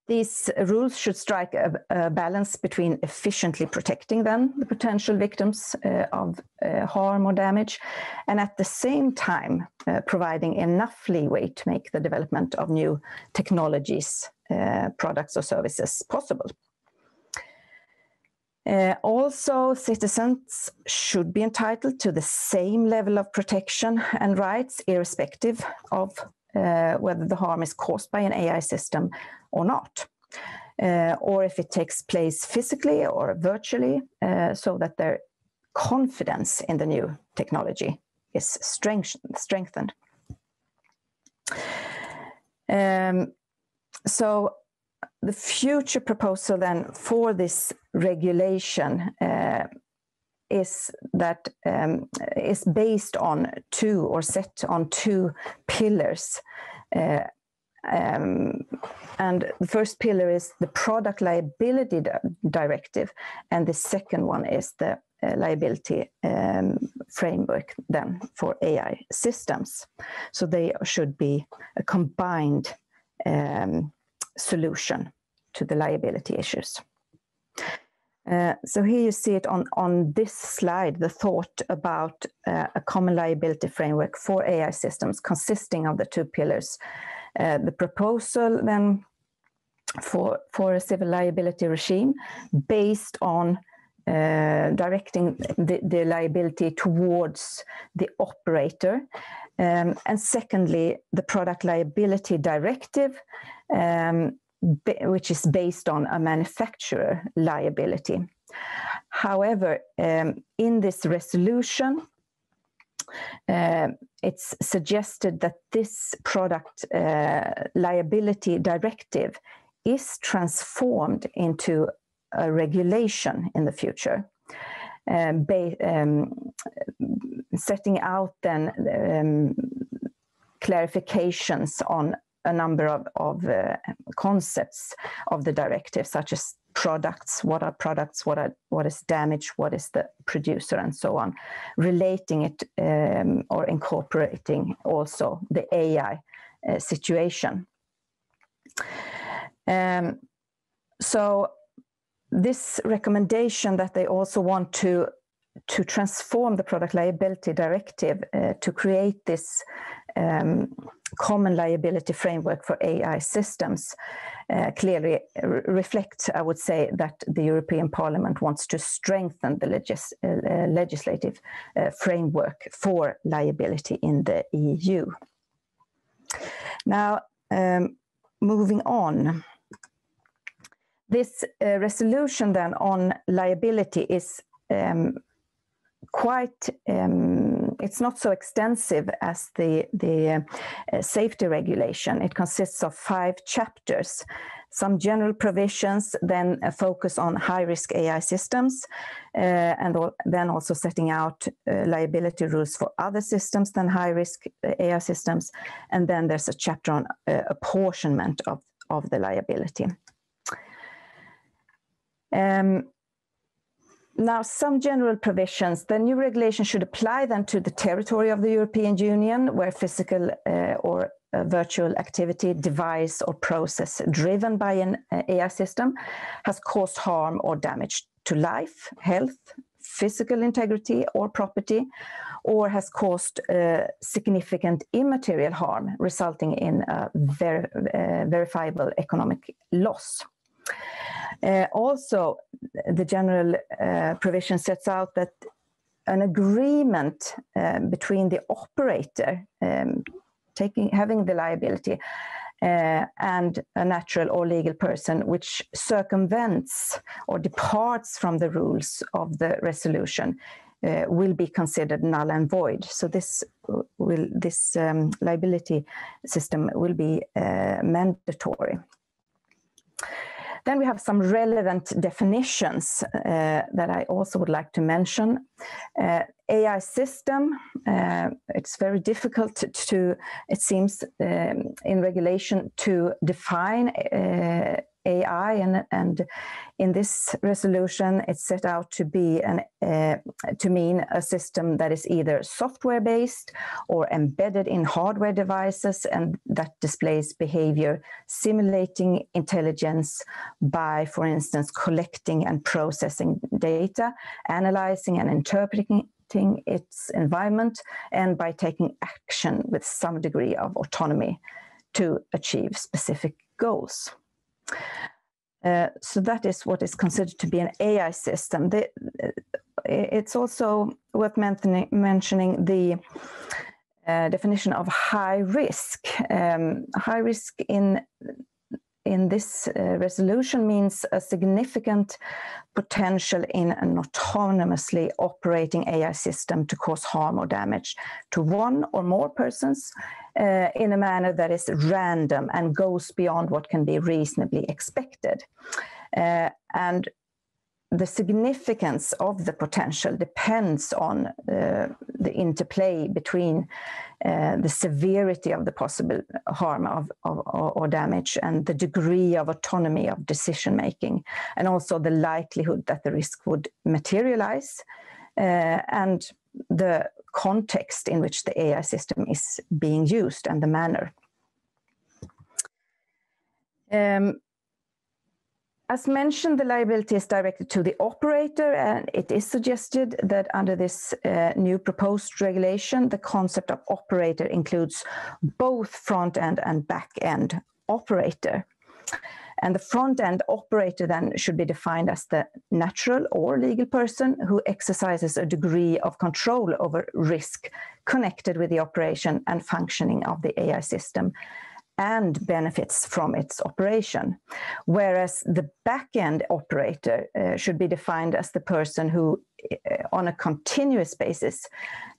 These rules should strike a balance between efficiently protecting then the potential victims of harm or damage, and at the same time providing enough leeway to make the development of new technologies, products or services possible. Also, citizens should be entitled to the same level of protection and rights, irrespective of whether the harm is caused by an AI system or not, or if it takes place physically or virtually, so that their confidence in the new technology is strengthened. So the future proposal then for this regulation is based on set on two pillars. And the first pillar is the product liability directive, and the second one is the liability framework then for AI systems. So they should be a combined solution to the liability issues. So here you see it on this slide, the thought about a common liability framework for AI systems consisting of the two pillars. The proposal then for a civil liability regime based on directing the liability towards the operator. And secondly, the product liability directive, which is based on a manufacturer liability. However, in this resolution, it's suggested that this product liability directive is transformed into a regulation in the future, setting out then clarifications on a number of concepts of the directive, such as products, what are products, what is damage, what is the producer, and so on, relating it or incorporating also the AI situation. So this recommendation that they also want to transform the product liability directive to create this common liability framework for AI systems clearly reflects, I would say, that the European Parliament wants to strengthen the legislative framework for liability in the EU. Now, moving on. This resolution then on liability is quite, it's not so extensive as the safety regulation. It consists of 5 chapters, some general provisions, then a focus on high-risk AI systems, and then also setting out liability rules for other systems than high-risk AI systems. And then there's a chapter on apportionment of the liability. Now, some general provisions. The new regulation should apply then to the territory of the European Union where physical or virtual activity, device or process driven by an AI system has caused harm or damage to life, health, physical integrity or property, or has caused significant immaterial harm resulting in a verifiable economic loss. Also, the general provision sets out that an agreement between the operator having the liability and a natural or legal person which circumvents or departs from the rules of the resolution will be considered null and void. So this liability system will be mandatory. Then we have some relevant definitions that I also would like to mention. AI system, it's very difficult it seems, in regulation to define AI, and in this resolution, it's set out to be to mean a system that is either software-based or embedded in hardware devices, and that displays behavior simulating intelligence by, for instance, collecting and processing data, analyzing and interpreting its environment, and by taking action with some degree of autonomy to achieve specific goals. So that is what is considered to be an AI system. It's also worth mentioning the definition of high risk. High risk in this resolution means a significant potential in an autonomously operating AI system to cause harm or damage to one or more persons in a manner that is random and goes beyond what can be reasonably expected. And the significance of the potential depends on the interplay between the severity of the possible harm or damage and the degree of autonomy of decision making, and also the likelihood that the risk would materialize, and the context in which the AI system is being used and the manner. As mentioned, the liability is directed to the operator, and it is suggested that under this new proposed regulation, the concept of operator includes both front-end and back-end operator. And the front-end operator then should be defined as the natural or legal person who exercises a degree of control over risk connected with the operation and functioning of the AI system, and benefits from its operation. Whereas the back-end operator should be defined as the person who, on a continuous basis,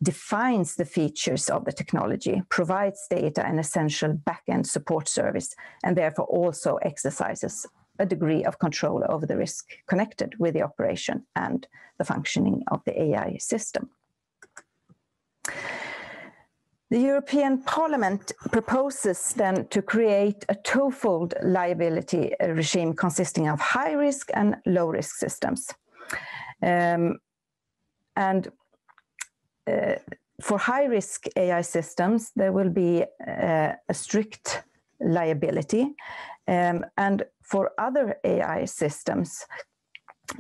defines the features of the technology, provides data and essential back-end support service, and therefore also exercises a degree of control over the risk connected with the operation and the functioning of the AI system. The European Parliament proposes then to create a twofold liability regime consisting of high-risk and low-risk systems. For high-risk AI systems, there will be a strict liability, and for other AI systems,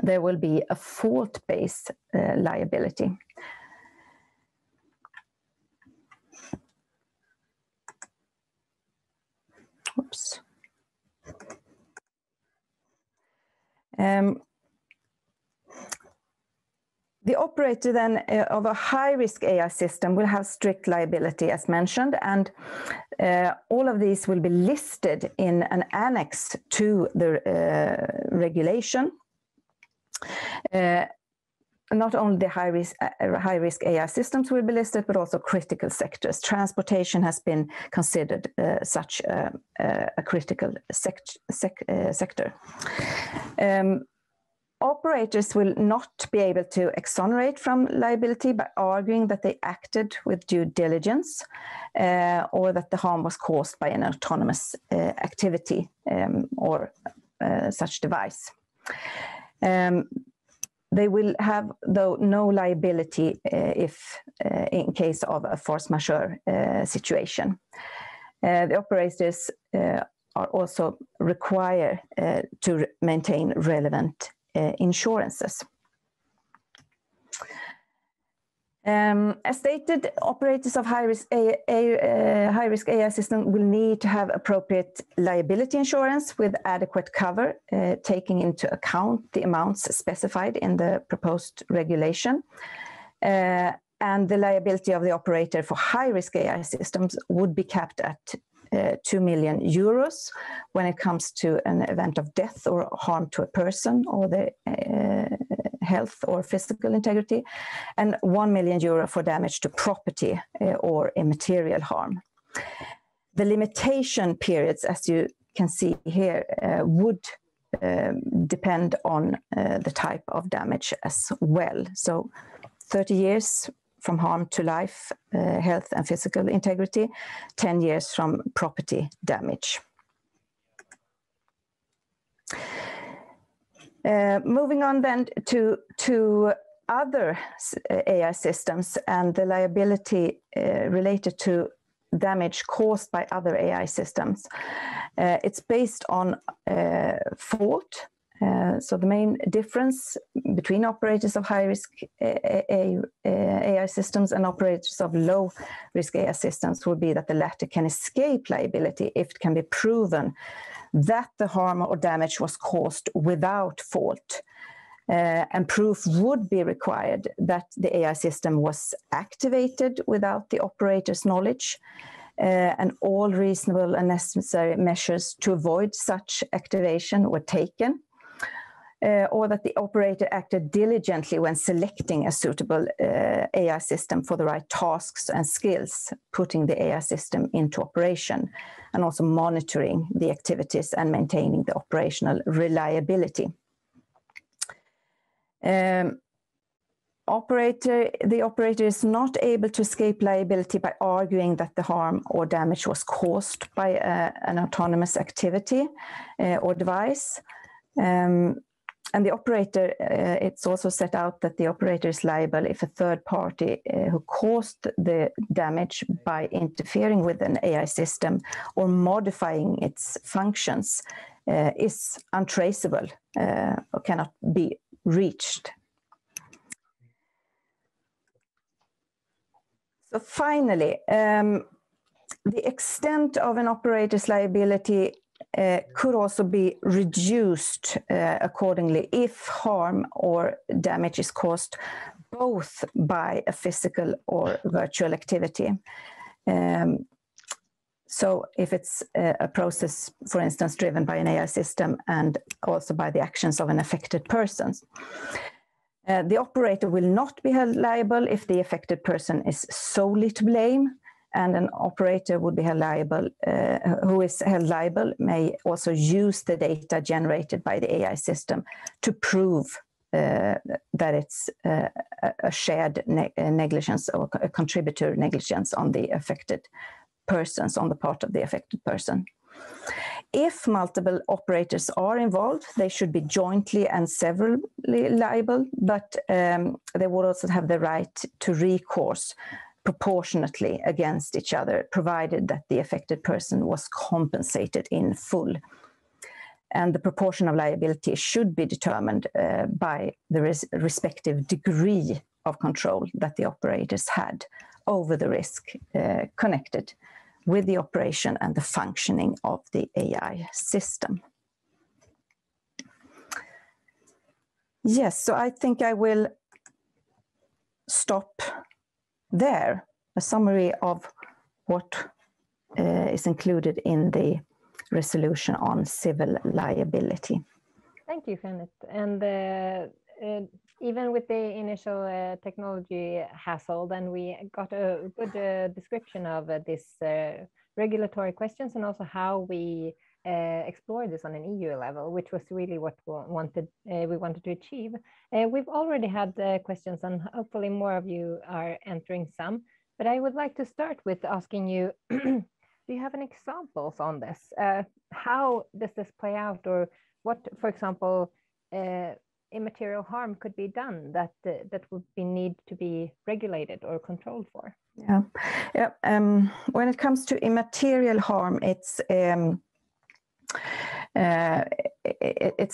there will be a fault-based liability. Oops. The operator then of a high-risk AI system will have strict liability, as mentioned, and all of these will be listed in an annex to the regulation. Not only the high-risk AI systems will be listed, but also critical sectors. Transportation has been considered such a critical sector. Operators will not be able to exonerate from liability by arguing that they acted with due diligence or that the harm was caused by an autonomous activity or such device. They will have, though, no liability if in case of a force majeure situation. The operators are also required to maintain relevant insurances. As stated, operators of high-risk AI system will need to have appropriate liability insurance with adequate cover, taking into account the amounts specified in the proposed regulation. And the liability of the operator for high-risk AI systems would be capped at 2 million euros when it comes to an event of death or harm to a person or the health or physical integrity, and 1 million euro for damage to property or immaterial harm. The limitation periods, as you can see here, would depend on the type of damage as well. So 30 years from harm to life, health and physical integrity, 10 years from property damage. Moving on then to other AI systems and the liability related to damage caused by other AI systems. It's based on fault. So the main difference between operators of high-risk AI systems and operators of low-risk AI systems would be that the latter can escape liability if it can be proven that the harm or damage was caused without fault. And proof would be required that the AI system was activated without the operator's knowledge, and all reasonable and necessary measures to avoid such activation were taken, or that the operator acted diligently when selecting a suitable AI system for the right tasks and skills, putting the AI system into operation, and also monitoring the activities and maintaining the operational reliability. The operator is not able to escape liability by arguing that the harm or damage was caused by an autonomous activity or device. And the operator, it's also set out that the operator is liable if a third party who caused the damage by interfering with an AI system or modifying its functions is untraceable or cannot be reached. So finally, the extent of an operator's liability could also be reduced accordingly if harm or damage is caused both by a physical or virtual activity. So if it's a process, for instance, driven by an AI system and also by the actions of an affected person. The operator will not be held liable if the affected person is solely to blame, and an operator would be held liable, who is held liable may also use the data generated by the AI system to prove that it's a shared negligence or a contributor negligence on the affected persons, on the part of the affected person. If multiple operators are involved, they should be jointly and severally liable, but they would also have the right to recourse proportionately against each other, provided that the affected person was compensated in full. And the proportion of liability should be determined by the respective degree of control that the operators had over the risk connected with the operation and the functioning of the AI system. Yes, so I think I will stop there, a summary of what is included in the resolution on civil liability.
Thank you, Jeanette. And even with the initial technology hassle, then we got a good description of this regulatory questions and also how we explore this on an EU level, which was really what we wanted to achieve. We've already had questions, and hopefully more of you are entering some. But I would like to start with asking you, do you have any examples on this? How does this play out, or what, for example, immaterial harm could be done that would need to be regulated or controlled for?
Yeah. When it comes to immaterial harm, it's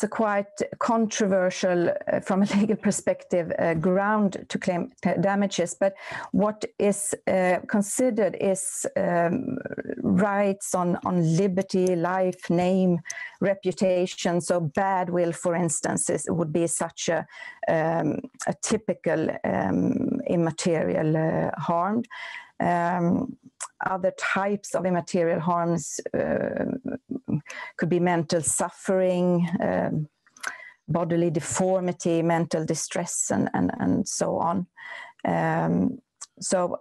a quite controversial, from a legal perspective, ground to claim damages. But what is considered is rights on liberty, life, name, reputation. So bad will, for instance, would be such a typical immaterial harm. Other types of immaterial harms could be mental suffering, bodily deformity, mental distress, and so on. So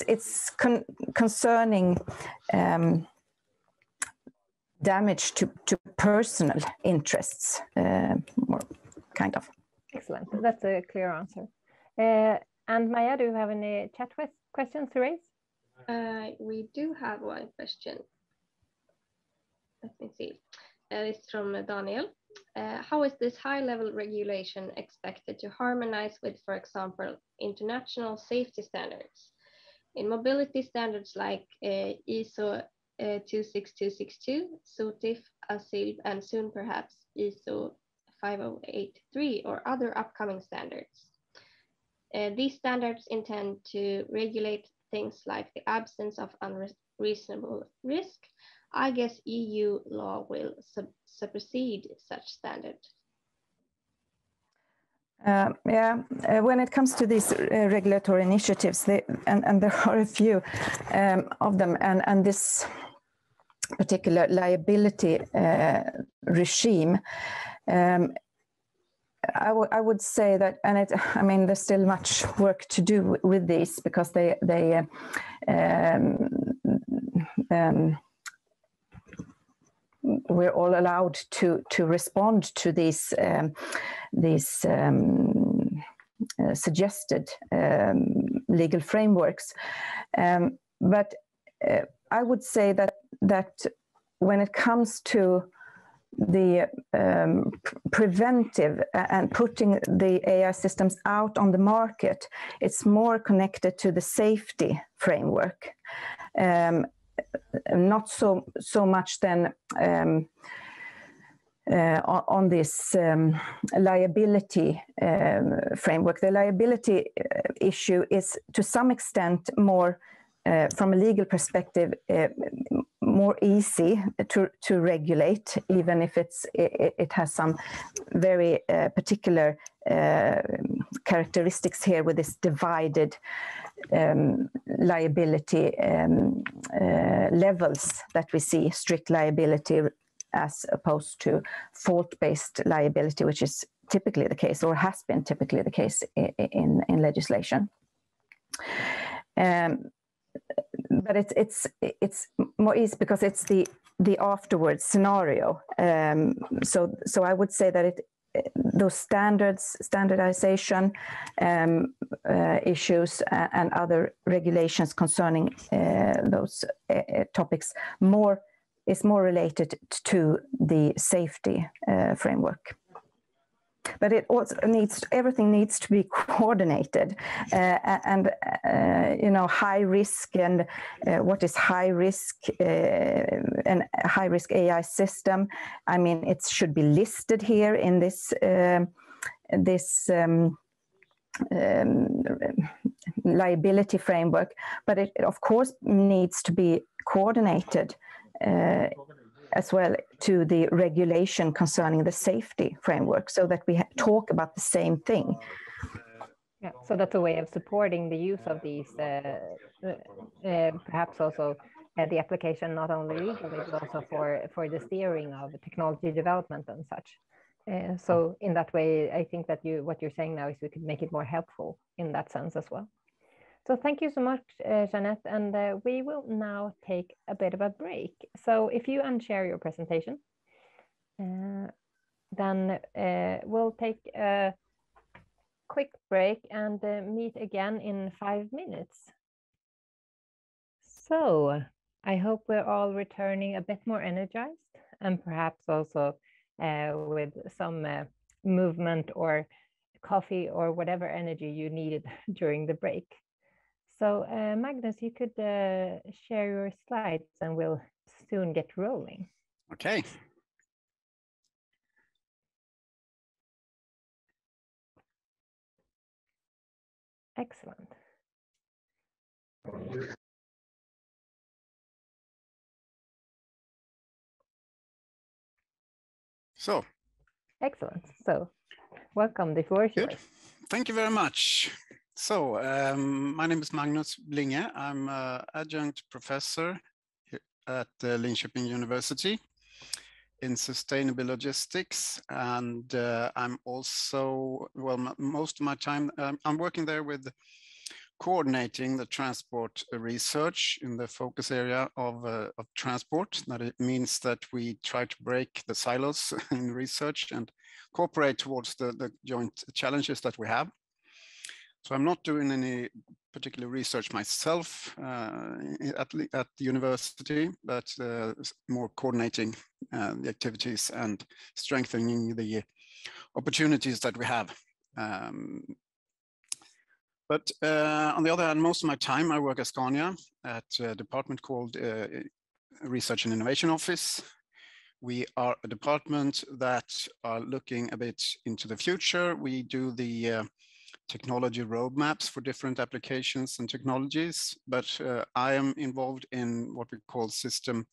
it's concerning damage to personal interests, more kind of.
Excellent. That's a clear answer. And Maja, do you have any chat questions to raise?
We do have one question. Let me see. It's from Daniel. how is this high-level regulation expected to harmonize with, for example, international safety standards? In mobility standards like ISO 26262, SOTIF, ASIL, and soon perhaps ISO 5083 or other upcoming standards. These standards intend to regulate things like the absence of unreasonable risk. I guess EU law will supersede such standards.
When it comes to these regulatory initiatives, and there are a few of them, and this particular liability regime, I would say that, and I mean, there's still much work to do with these because we're all allowed to respond to these suggested legal frameworks, but I would say that when it comes to the preventive and putting the AI systems out on the market, it's more connected to the safety framework, not so much then on this liability framework. The liability issue is to some extent more, from a legal perspective, more easy to regulate, even if it has some very particular characteristics here with this divided liability levels that we see: strict liability as opposed to fault-based liability, which is typically the case, or has been typically the case in legislation. But it's more easy because it's the afterwards scenario. So I would say that those standardization issues and other regulations concerning those topics is more related to the safety framework. But it also everything needs to be coordinated, and high risk and what is high risk and high risk AI system. I mean, it should be listed here in this liability framework, but it of course needs to be coordinated as well to the regulation concerning the safety framework, so that we talk about the same thing.
Yeah, so that's a way of supporting the use of these, perhaps also the application not only legally, but also for the steering of technology development and such. So in that way, I think that what you're saying now is we could make it more helpful in that sense as well. So thank you so much, Jeanette, and we will now take a bit of a break. So if you unshare your presentation, then we'll take a quick break and meet again in 5 minutes. So I hope we're all returning a bit more energized, and perhaps also with some movement or coffee or whatever energy you needed during the break. So Magnus, you could share your slides and we'll soon get rolling.
Okay.
Excellent.
So.
Excellent. So welcome, the floor is yours.
Thank you very much. So my name is Magnus Blinge. I'm an adjunct professor here at Linköping University in sustainable logistics, and I'm also, well, most of my time I'm working there with coordinating the transport research in the focus area of transport. That it means that we try to break the silos in research and cooperate towards the joint challenges that we have. So I'm not doing any particularly research myself at the university, but more coordinating the activities and strengthening the opportunities that we have. But on the other hand, most of my time I work at Scania at a department called Research and Innovation Office. We are a department that are looking a bit into the future. We do the technology roadmaps for different applications and technologies, but I am involved in what we call system,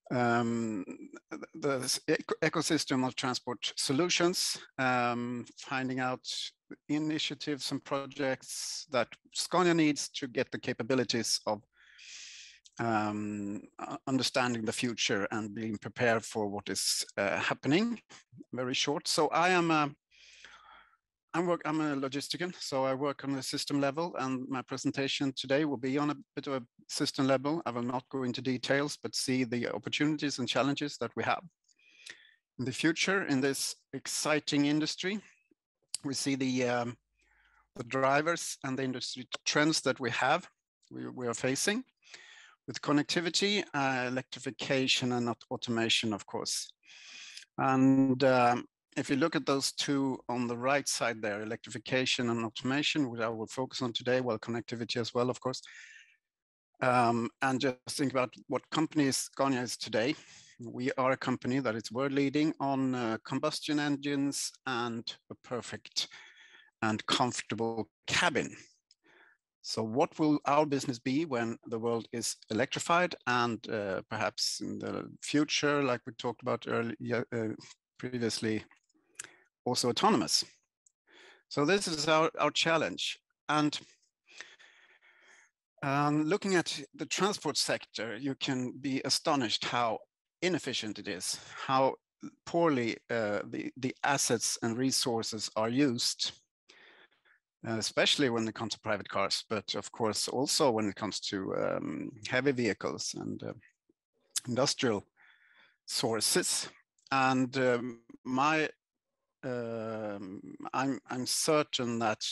the ecosystem of transport solutions, finding out initiatives and projects that Scania needs to get the capabilities of understanding the future and being prepared for what is happening. Very short. So I'm a logistician, so I work on the system level, and my presentation today will be on a bit of a system level. I will not go into details, but see the opportunities and challenges that we have in the future in this exciting industry. We see the drivers and the industry trends that we are facing with connectivity, electrification, and automation, of course. And if you look at those two on the right side there, electrification and automation, which I will focus on today, well, connectivity as well, of course. And just think about what company Scania is today. We are a company that is world leading on combustion engines and a perfect and comfortable cabin. So what will our business be when the world is electrified and perhaps in the future, like we talked about earlier, previously, also autonomous? So this is our challenge. And looking at the transport sector, you can be astonished how inefficient it is, how poorly the assets and resources are used, especially when it comes to private cars, but of course also when it comes to heavy vehicles and industrial sources. And I'm certain that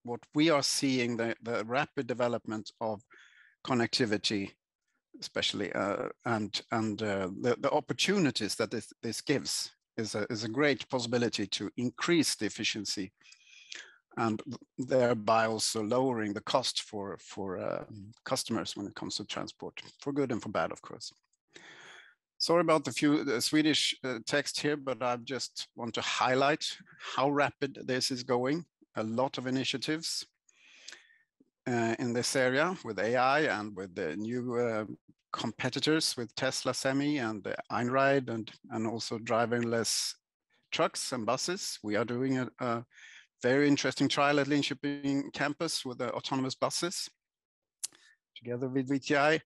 what we are seeing, the rapid development of connectivity, especially, and the opportunities that this gives is a great possibility to increase the efficiency and thereby also lowering the cost for customers when it comes to transport, for good and for bad, of course. Sorry about the Swedish text here, but I just want to highlight how rapid this is going. A lot of initiatives in this area with AI and with the new competitors with Tesla Semi and Einride and also driverless trucks and buses. We are doing a very interesting trial at Linköping campus with the autonomous buses together with VTI,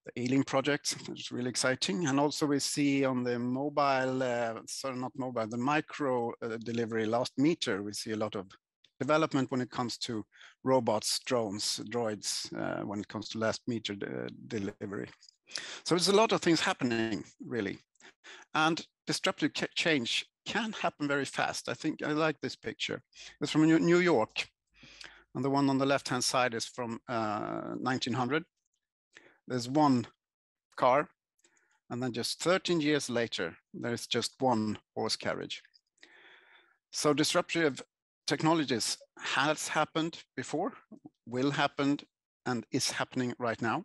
the E-Link project, which is really exciting. And also we see on the mobile, sorry, not mobile, the micro delivery last meter, we see a lot of development when it comes to robots, drones, droids, when it comes to last meter delivery. So there's a lot of things happening, really. And disruptive change can happen very fast. I think I like this picture. It's from New York. And the one on the left-hand side is from 1900. There's one car. And then just 13 years later, there's just one horse carriage. So disruptive technologies has happened before, will happen, and is happening right now.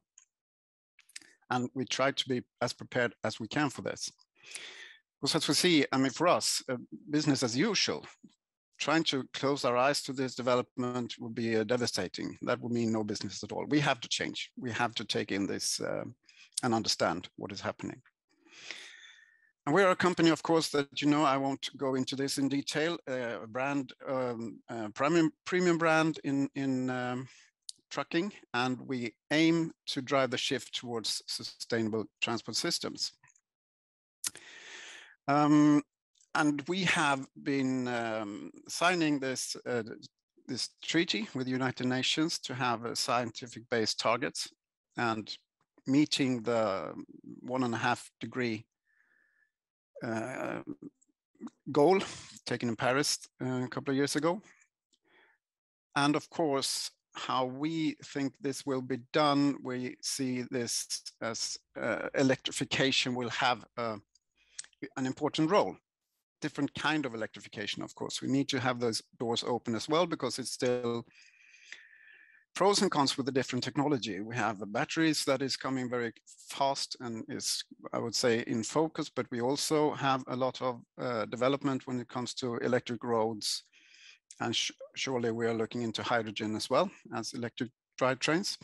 And we try to be as prepared as we can for this. Because as we see, I mean, for us, business as usual, trying to close our eyes to this development would be devastating. That would mean no business at all. We have to change. We have to take in this and understand what is happening. And we are a company, of course, that, you know, I won't go into this in detail, a brand, premium brand in trucking, and we aim to drive the shift towards sustainable transport systems. And we have been signing this treaty with the United Nations to have scientific-based targets and meeting the 1.5 degree goal taken in Paris a couple of years ago. And of course, how we think this will be done, we see this as electrification will have an important role. Different kind of electrification, of course. We need to have those doors open as well, because it's still pros and cons with the different technology. We have the batteries that is coming very fast and is, I would say, in focus, but we also have a lot of development when it comes to electric roads. And surely we are looking into hydrogen as well as electric drivetrains.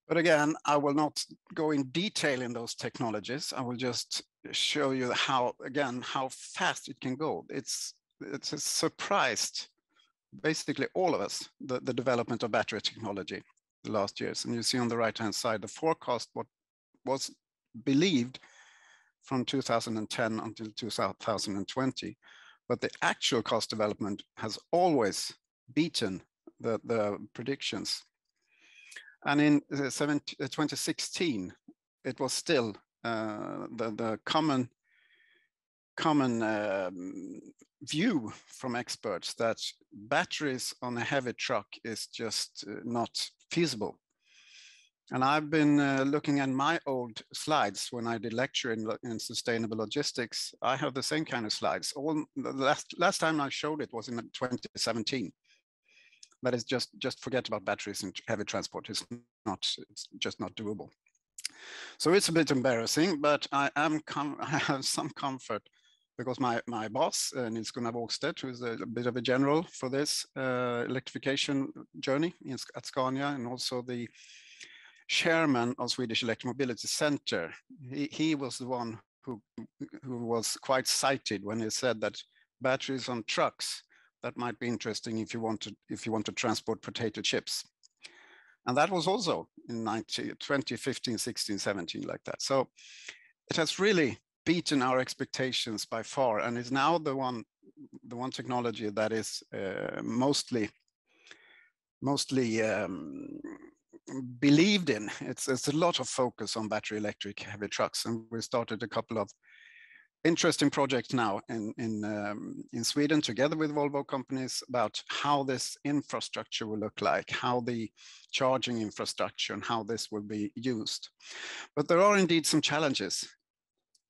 But again, I will not go in detail in those technologies. I will just show you how fast it can go. It's surprised basically all of us, the development of battery technology the last years. And you see on the right-hand side, the forecast, what was believed from 2010 until 2020. But the actual cost development has always beaten the predictions. And in 2016, it was still the common view from experts that batteries on a heavy truck is just not feasible. And I've been looking at my old slides when I did lecture in sustainable logistics. I have the same kind of slides. The last time I showed it was in 2017. That is just forget about batteries in heavy transport. It's just not doable. So it's a bit embarrassing, but I have some comfort because my boss, Nils Gunnar Wågstedt, who is a bit of a general for this electrification journey at Scania, and also the chairman of Swedish Electromobility Center, he was the one who was quite cited when he said that batteries on trucks, that might be interesting if you want to transport potato chips. And that was also in 2015, 16, 17, like that. So it has really beaten our expectations by far, and is now the one technology that is mostly believed in. It's a lot of focus on battery electric heavy trucks, and we started a couple of interesting projects now in Sweden together with Volvo companies about how this infrastructure will look like, how the charging infrastructure and how this will be used. But there are indeed some challenges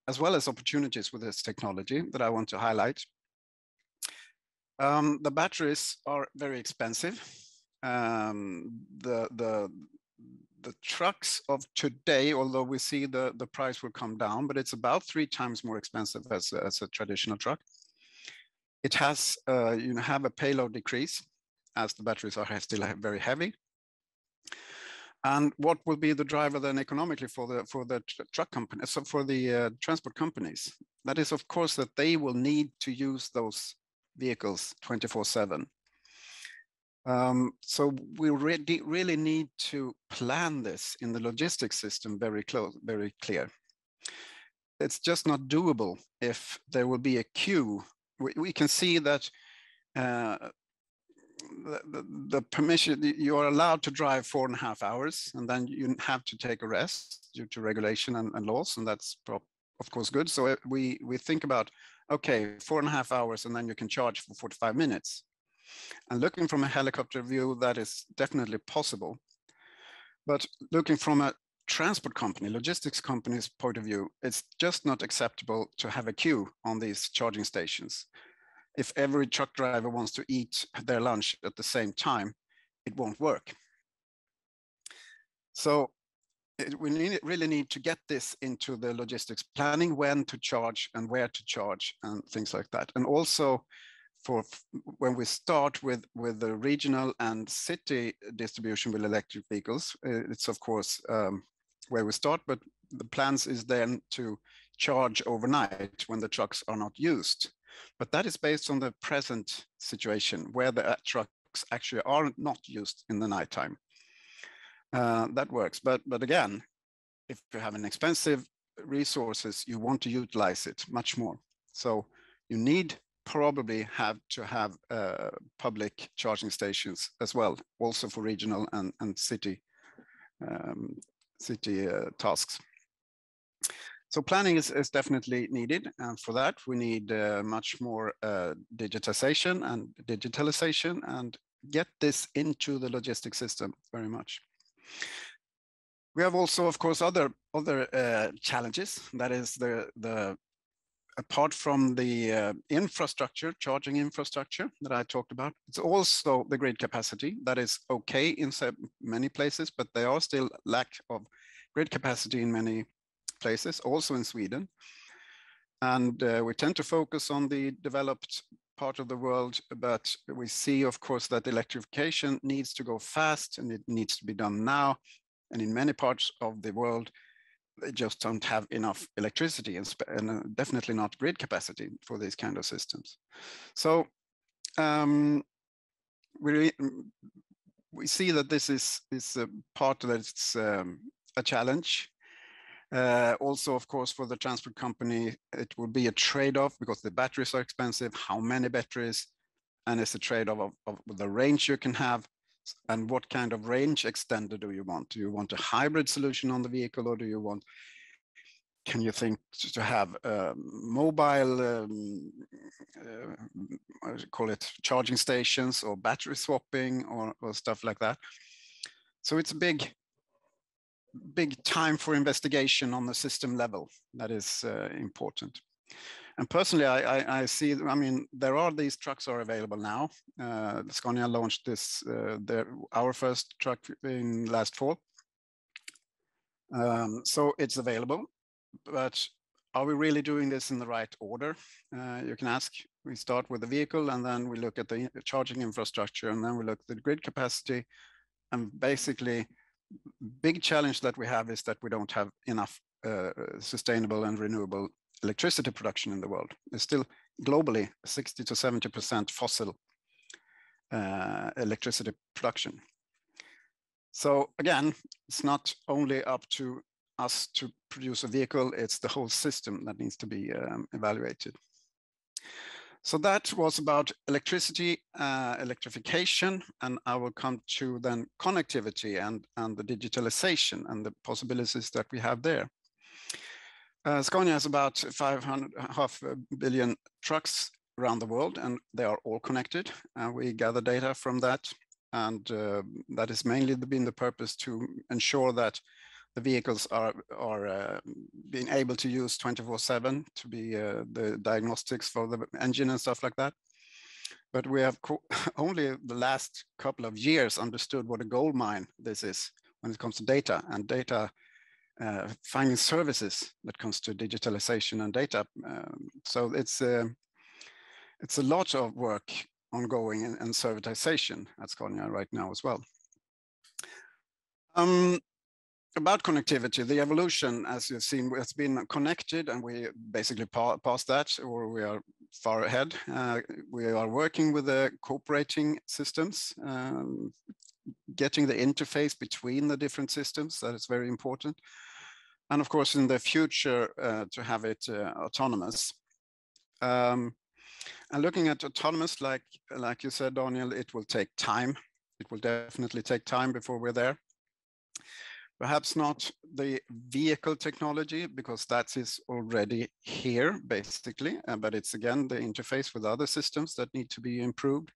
as well as opportunities with this technology that I want to highlight. The batteries are very expensive. The trucks of today, although we see the price will come down, but it's about 3 times more expensive as a traditional truck. It has, you have a payload decrease as the batteries are still very heavy. And what will be the driver then economically for the truck companies, so for the transport companies? That is, of course, that they will need to use those vehicles 24/7. So we really need to plan this in the logistics system very clear. It's just not doable if there will be a queue. We can see that the permission, you are allowed to drive 4.5 hours, and then you have to take a rest due to regulation and laws, and that's of course good. So we think about, okay, 4.5 hours, and then you can charge for 45 minutes. And looking from a helicopter view, that is definitely possible. But looking from a transport company, logistics company's point of view, it's just not acceptable to have a queue on these charging stations. If every truck driver wants to eat their lunch at the same time, it won't work. So we really need to get this into the logistics planning, when to charge and where to charge and things like that. And also for when we start with the regional and city distribution with electric vehicles, it's of course where we start, but the plans is then to charge overnight when the trucks are not used. But that is based on the present situation where the trucks actually are not used in the nighttime. That works, but again, if you have an expensive resources, you want to utilize it much more. So you probably have to have public charging stations as well, also for regional and city tasks. So planning is definitely needed, and for that we need much more digitization and digitalization, and get this into the logistic system very much. We have also, of course, other challenges. That is apart from the infrastructure, charging infrastructure that I talked about, it's also the grid capacity that is okay in many places, but there are still lack of grid capacity in many places, also in Sweden. And we tend to focus on the developed part of the world, but we see, of course, that electrification needs to go fast and it needs to be done now. And in many parts of the world, they just don't have enough electricity and definitely not grid capacity for these kind of systems. So we see that this is a part that's a challenge. Also, of course, for the transport company, it will be a trade-off because the batteries are expensive, how many batteries, and it's a trade-off of the range you can have and what kind of range extender do you want? Do you want a hybrid solution on the vehicle, or do you want, can you think to have mobile, call it charging stations or battery swapping or stuff like that? So it's a big time for investigation on the system level. That is important. And personally, I see, I mean, there are these trucks are available now. Scania launched this, our first truck in last fall. So it's available, but are we really doing this in the right order? You can ask. We start with the vehicle, and then we look at the charging infrastructure, and then we look at the grid capacity. And basically, big challenge that we have is that we don't have enough sustainable and renewable electricity production in the world. There's still globally 60 to 70% fossil electricity production. So again, it's not only up to us to produce a vehicle, it's the whole system that needs to be evaluated. So that was about electricity, electrification, and I will come to then connectivity and the digitalization and the possibilities that we have there. Scania has about 5.5 billion trucks around the world, and they are all connected. We gather data from that, and that has mainly been the purpose to ensure that the vehicles are being able to use 24/7 to be the diagnostics for the engine and stuff like that. But we have only the last couple of years understood what a gold mine this is when it comes to data and data finding services that comes to digitalization and data. So it's a lot of work ongoing in servitization at Scania right now as well. About connectivity, the evolution, as you've seen, has been connected, and we basically passed that, or we are far ahead. We are working with the cooperating systems, getting the interface between the different systems. That is very important. And of course, in the future, to have it autonomous. And looking at autonomous, like you said, Daniel, it will take time. It will definitely take time before we're there. Perhaps not the vehicle technology, because that is already here, basically. But it's, again, the interface with other systems that need to be improved.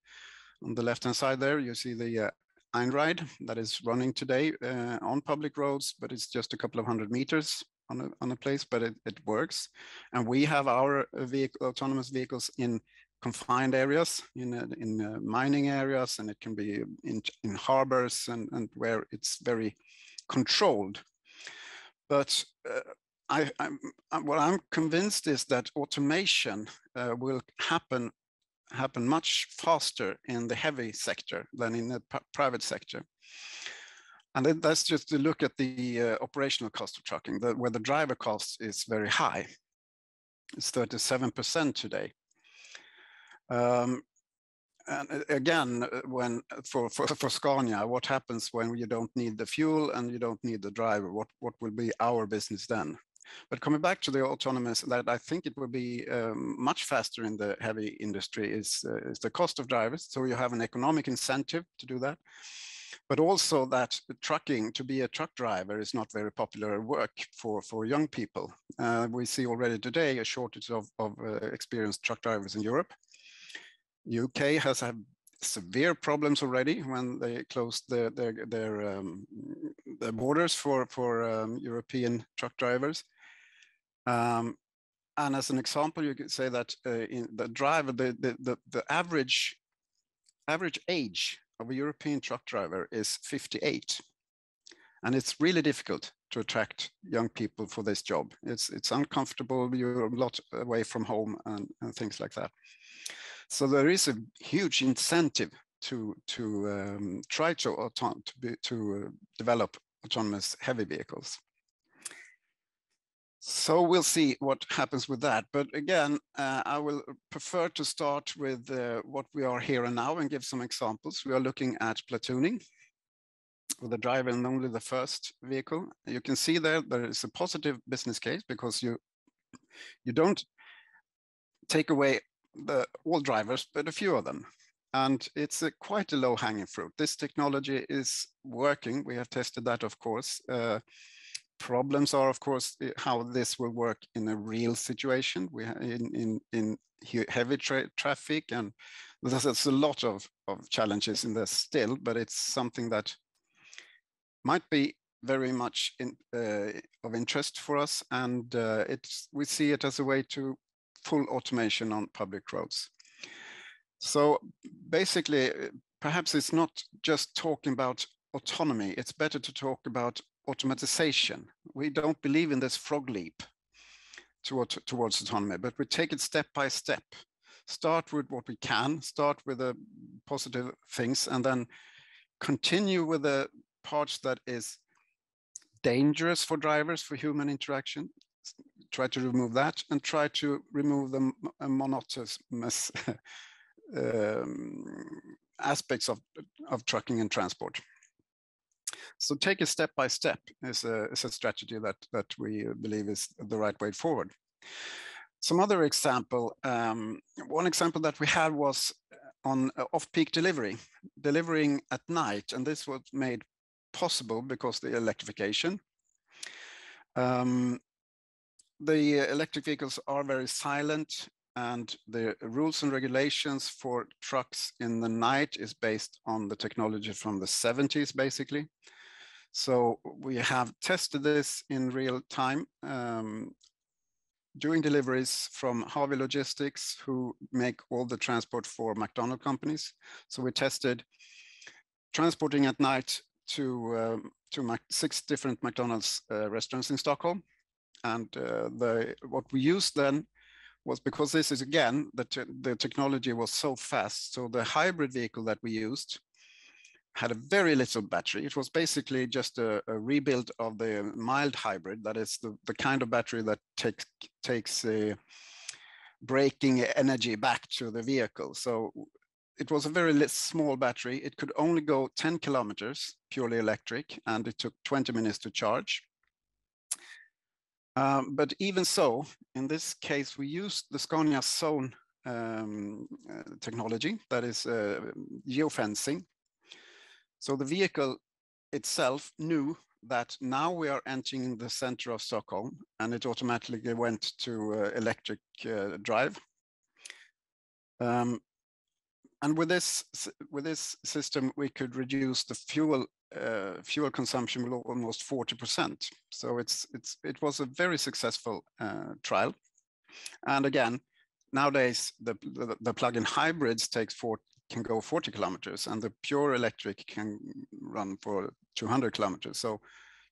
On the left-hand side there, you see the Einride that is running today on public roads, but it's just a couple of 100 meters on a place, but it works. And we have our autonomous vehicles in confined areas, in mining areas, and it can be in harbors and where it's very controlled. But what I'm convinced is that automation will happen much faster in the heavy sector than in the private sector. And that's just to look at the operational cost of trucking, where the driver cost is very high. It's 37% today. And again, when for Scania, what happens when you don't need the fuel and you don't need the driver? What will be our business then? But coming back to the autonomous, that I think it will be much faster in the heavy industry is the cost of drivers. So you have an economic incentive to do that. But also that trucking, to be a truck driver, is not very popular work for young people. We see already today a shortage of experienced truck drivers in Europe. UK has had severe problems already when they closed their borders for European truck drivers. And as an example, you could say that in the driver, the average age of a European truck driver is 58. And it's really difficult to attract young people for this job. It's uncomfortable, you're a lot away from home and things like that. So there is a huge incentive to try to develop autonomous heavy vehicles. So we'll see what happens with that. But again, I will prefer to start with what we are here and now and give some examples. We are looking at platooning with the driver and only the first vehicle. You can see there is a positive business case because you don't take away all drivers, but a few of them. And it's quite a low-hanging fruit. This technology is working. We have tested that, of course. Problems are, of course, how this will work in a real situation. We in heavy traffic, and there's a lot of challenges in this still, but it's something that might be very much of interest for us, and we see it as a way to full automation on public roads. So basically, perhaps it's not just talking about autonomy, it's better to talk about automatization. We don't believe in this frog leap towards autonomy, but we take it step by step. Start with what we can, start with the positive things, and then continue with the parts that is dangerous for drivers, for human interaction. Try to remove that and try to remove the monotonous aspects of trucking and transport. So take it step by step is a strategy that we believe is the right way forward. Some other example, one example that we had was on off-peak delivering at night, and this was made possible because the electrification. The electric vehicles are very silent, and the rules and regulations for trucks in the night is based on the technology from the 70s, basically. So we have tested this in real time doing deliveries from Harvey Logistics, who make all the transport for McDonald's companies. So we tested transporting at night to 6 different McDonald's restaurants in Stockholm. And what we used then was, because this is, again, the technology was so fast. So the hybrid vehicle that we used had a very little battery. It was basically just a rebuild of the mild hybrid. That is the kind of battery that takes braking energy back to the vehicle. So it was a very small battery. It could only go 10 kilometers, purely electric, and it took 20 minutes to charge. But even so, in this case, we used the Scania zone technology, that is geofencing. So the vehicle itself knew that now we are entering the center of Stockholm, and it automatically went to electric drive. And with this system, we could reduce the fuel consumption by almost 40%. So it was a very successful trial. And again, nowadays the plug-in hybrids can go 40 kilometers, and the pure electric can run for 200 kilometers. So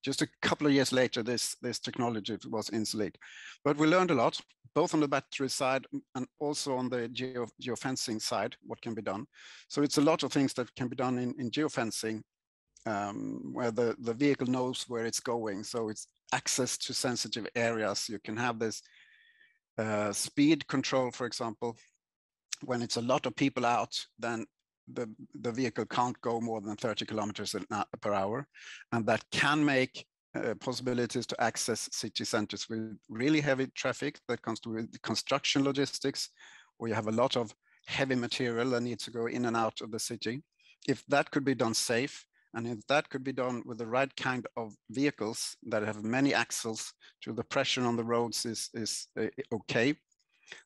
just a couple of years later, this technology was obsolete. But we learned a lot, both on the battery side and also on the geofencing side, what can be done. So it's a lot of things that can be done in geofencing, where the vehicle knows where it's going. So it's access to sensitive areas. You can have this speed control, for example. When it's a lot of people out, then the vehicle can't go more than 30 kilometers per hour. And that can make possibilities to access city centers with really heavy traffic that comes to construction logistics, where you have a lot of heavy material that needs to go in and out of the city. If that could be done safe And if that could be done with the right kind of vehicles that have many axles, so the pressure on the roads is okay,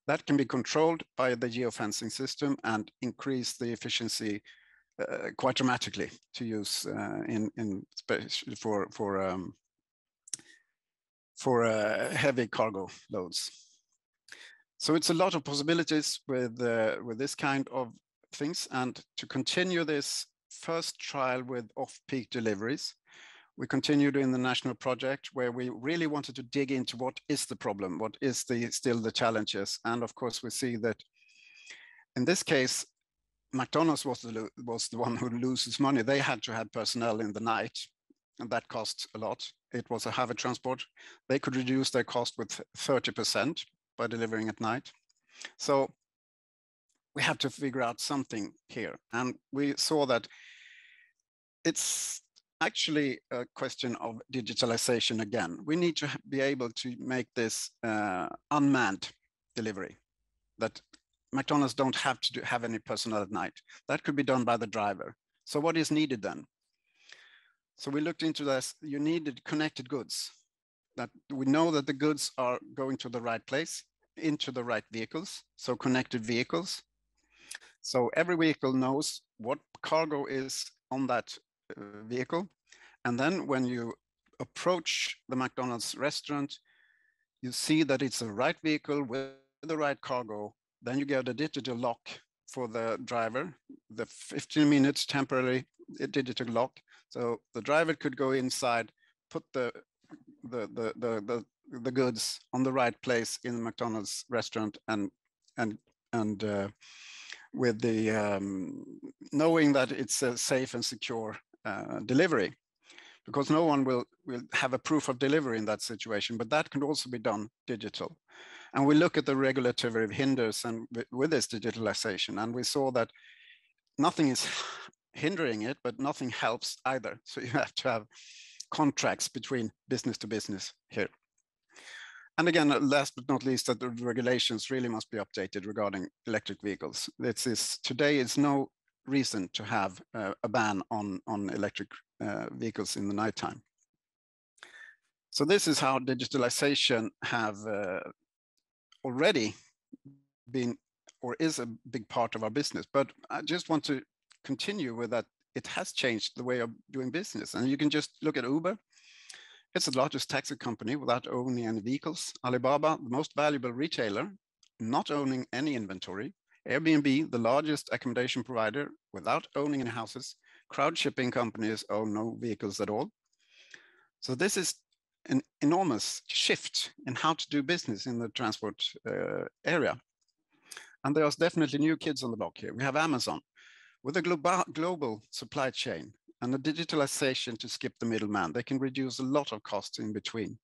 that can be controlled by the geofencing system and increase the efficiency quite dramatically to use for heavy cargo loads. So it's a lot of possibilities with this kind of things. And to continue this first trial with off-peak deliveries, we continued in the national project where we really wanted to dig into what is the problem, what is still the challenges. And of course, we see that in this case, McDonald's was the one who loses money. They had to have personnel in the night, and that costs a lot. It was a heavy transport. They could reduce their cost with 30% by delivering at night. So we have to figure out something here. And we saw that it's actually a question of digitalization again. We need to be able to make this unmanned delivery, that McDonald's don't have to have any personnel at night. That could be done by the driver. So what is needed then? So we looked into this. You needed connected goods. That we know that the goods are going to the right place, into the right vehicles. So connected vehicles. So every vehicle knows what cargo is on that vehicle. And then when you approach the McDonald's restaurant, you see that it's the right vehicle with the right cargo. Then you get a digital lock for the driver, the 15 minutes temporary digital lock. So the driver could go inside, put the goods on the right place in the McDonald's restaurant, and with the knowing that it's a safe and secure delivery, because no one will have a proof of delivery in that situation, but that can also be done digital. And we look at the regulatory hinders and with this digitalization, and we saw that nothing is hindering it, but nothing helps either. So you have to have contracts between business to business here. And again, last but not least, that the regulations really must be updated regarding electric vehicles. Today is no reason to have a ban on electric vehicles in the nighttime. So this is how digitalization have already been or is a big part of our business. But I just want to continue with that. It has changed the way of doing business. And you can just look at Uber. It's the largest taxi company without owning any vehicles. Alibaba, the most valuable retailer, not owning any inventory. Airbnb, the largest accommodation provider without owning any houses. Crowd shipping companies own no vehicles at all. So this is an enormous shift in how to do business in the transport area. And there's definitely new kids on the block here. We have Amazon with a global supply chain and a digitalization to skip the middleman. They can reduce a lot of costs in between.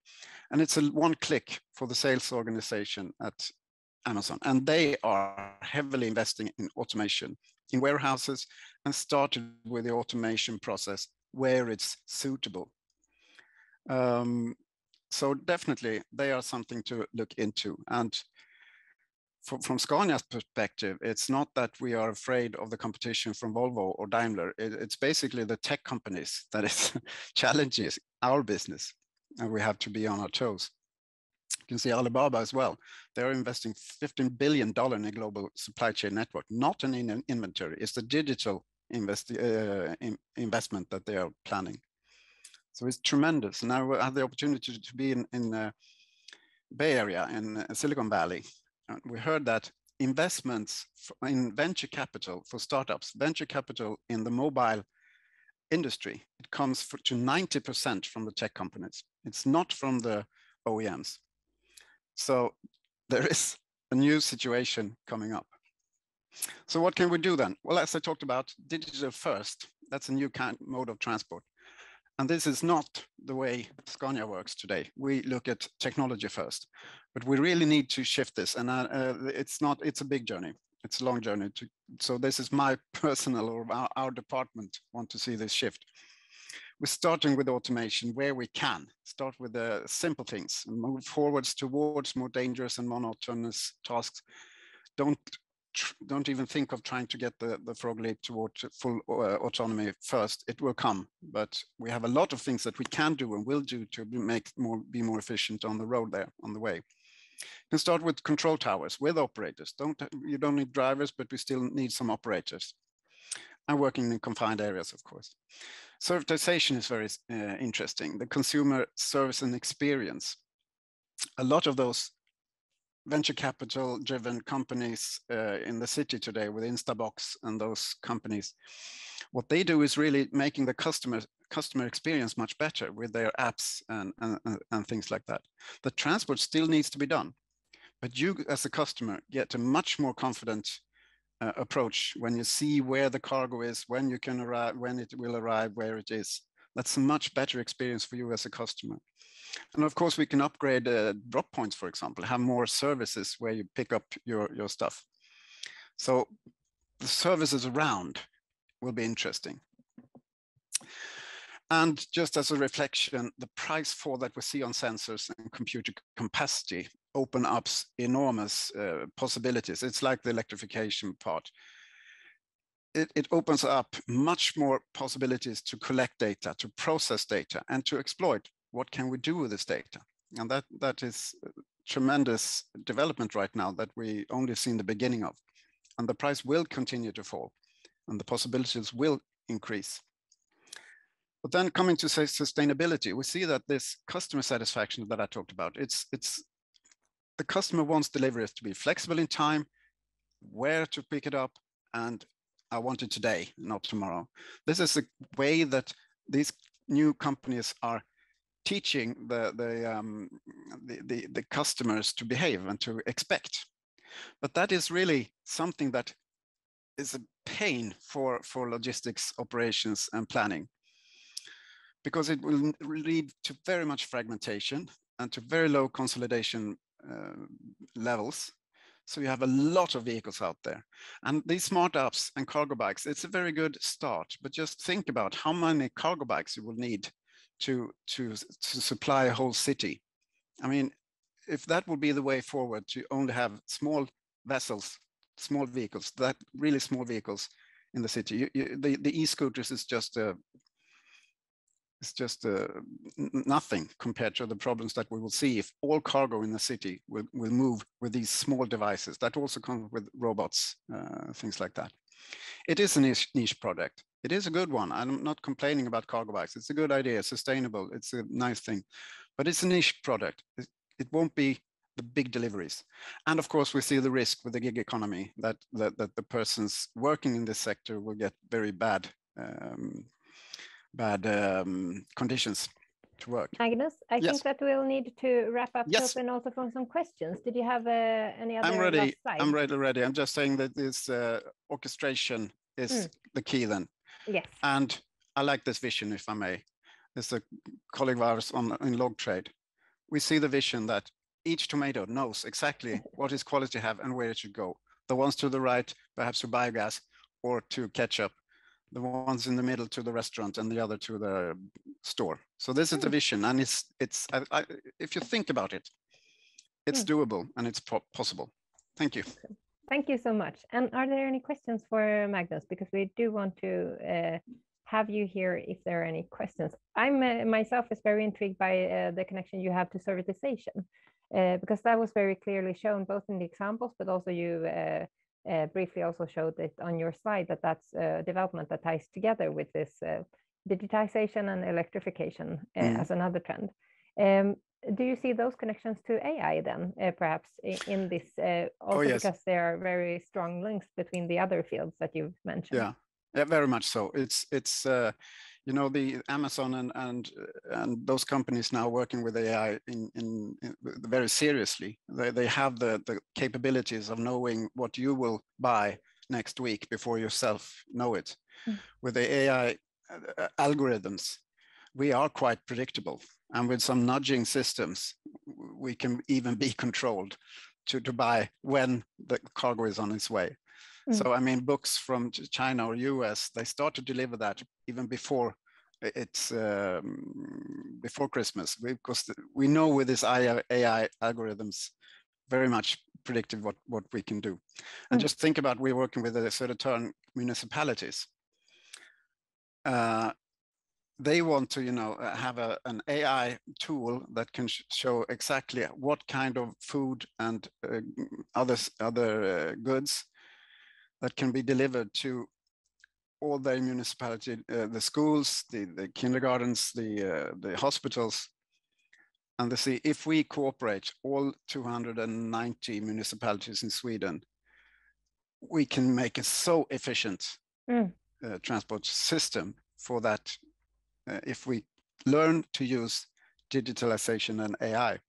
And it's a one click for the sales organization at Amazon. And they are heavily investing in automation in warehouses and started with the automation process where it's suitable. So definitely they are something to look into. And from Scania's perspective, it's not that we are afraid of the competition from Volvo or Daimler. It's basically the tech companies that is challenges our business, and we have to be on our toes. You can see Alibaba as well. They're investing $15 billion in a global supply chain network, not an inventory. It's the digital investment that they are planning. So it's tremendous. And I had the opportunity to be in Bay Area, in Silicon Valley. And we heard that investments in venture capital for startups, venture capital in the mobile industry, it comes to 90% from the tech companies. It's not from the OEMs. So there is a new situation coming up. So what can we do then? Well, as I talked about, digital first, that's a new mode of transport. And this is not the way Scania works today. We look at technology first, but we really need to shift this. And it's a big journey. It's a long journey. So this is my personal, or our department want to see this shift. We're starting with automation where we can. Start with the simple things and move forwards towards more dangerous and monotonous tasks. Don't don't even think of trying to get the frog leap towards full autonomy first. It will come, but we have a lot of things that we can do and will do to be more efficient on the road there, on the way. You can start with control towers with operators. You don't need drivers, but we still need some operators. And working in confined areas, of course. Servitization is very interesting. The consumer service and experience. A lot of those venture capital driven companies in the city today with Instabox and those companies, what they do is really making the customer experience much better with their apps and things like that. The transport still needs to be done, but you as a customer get a much more confident approach when you see where the cargo is, when you can arrive, when it will arrive, where it is. That's a much better experience for you as a customer. And of course, we can upgrade drop points, for example, have more services where you pick up your stuff. So the services around will be interesting. And just as a reflection, the price fall that we see on sensors and computer capacity open up enormous possibilities. It's like the electrification part. It opens up much more possibilities to collect data, to process data, and to exploit. What can we do with this data? And that is a tremendous development right now that we only seen the beginning of. And the price will continue to fall, and the possibilities will increase. But then coming to say sustainability, we see that this customer satisfaction that I talked about, it's the customer wants deliveries to be flexible in time, where to pick it up, and I want it today, not tomorrow. This is a way that these new companies are teaching the customers to behave and to expect. But that is really something that is a pain for logistics operations and planning, because it will lead to very much fragmentation and to very low consolidation levels. So you have a lot of vehicles out there. And these smart apps and cargo bikes, it's a very good start, but just think about how many cargo bikes you will need to supply a whole city. I mean, if that would be the way forward, to only have small vessels, small vehicles, that really small vehicles in the city, the e-scooters is just nothing compared to the problems that we will see if all cargo in the city will move with these small devices. That also comes with robots, things like that. It is a niche project. It is a good one. I'm not complaining about cargo bikes. It's a good idea, sustainable. It's a nice thing, but it's a niche product. It won't be the big deliveries. And of course, we see the risk with the gig economy that the persons working in this sector will get very bad conditions to work.
Magnus, I think that we'll need to wrap up.
Yes.
And also from some questions. Did you have any other?
I'm ready.
Last slide?
I'm ready. I'm just saying that this orchestration is the key then.
Yes.
And I like this vision, if I may. It's a colleague of ours in log trade. We see the vision that each tomato knows exactly what its quality have and where it should go. The ones to the right, perhaps to biogas or to ketchup. The ones in the middle to the restaurant and the other to the store. So this is the vision, and it's if you think about it, it's doable and it's possible. Thank you.
Thank you so much. And are there any questions for Magnus? Because we do want to have you here if there are any questions. I'm myself is very intrigued by the connection you have to servitization, because that was very clearly shown both in the examples, but also you briefly also showed it on your slide that that's a development that ties together with this digitization and electrification as another trend. Do you see those connections to AI then, perhaps in this, also
yes.
because there are very strong links between the other fields that you've mentioned?
Yeah, very much so. It's you know, the Amazon and those companies now working with AI in very seriously. They have the capabilities of knowing what you will buy next week before yourself know it. With the AI algorithms, we are quite predictable, and with some nudging systems, we can even be controlled to buy when the cargo is on its way. So I mean, books from China or US, they start to deliver that even before it's before Christmas, because we know with this AI algorithms very much predictive what we can do. And just think about, we're working with the Södertörn municipalities. They want to, have an AI tool that can show exactly what kind of food and other goods that can be delivered to all their municipality, the schools, the kindergartens, the hospitals. And they see, if we cooperate, all 290 municipalities in Sweden, we can make a so efficient transport system for that. If we learn to use digitalization and AI.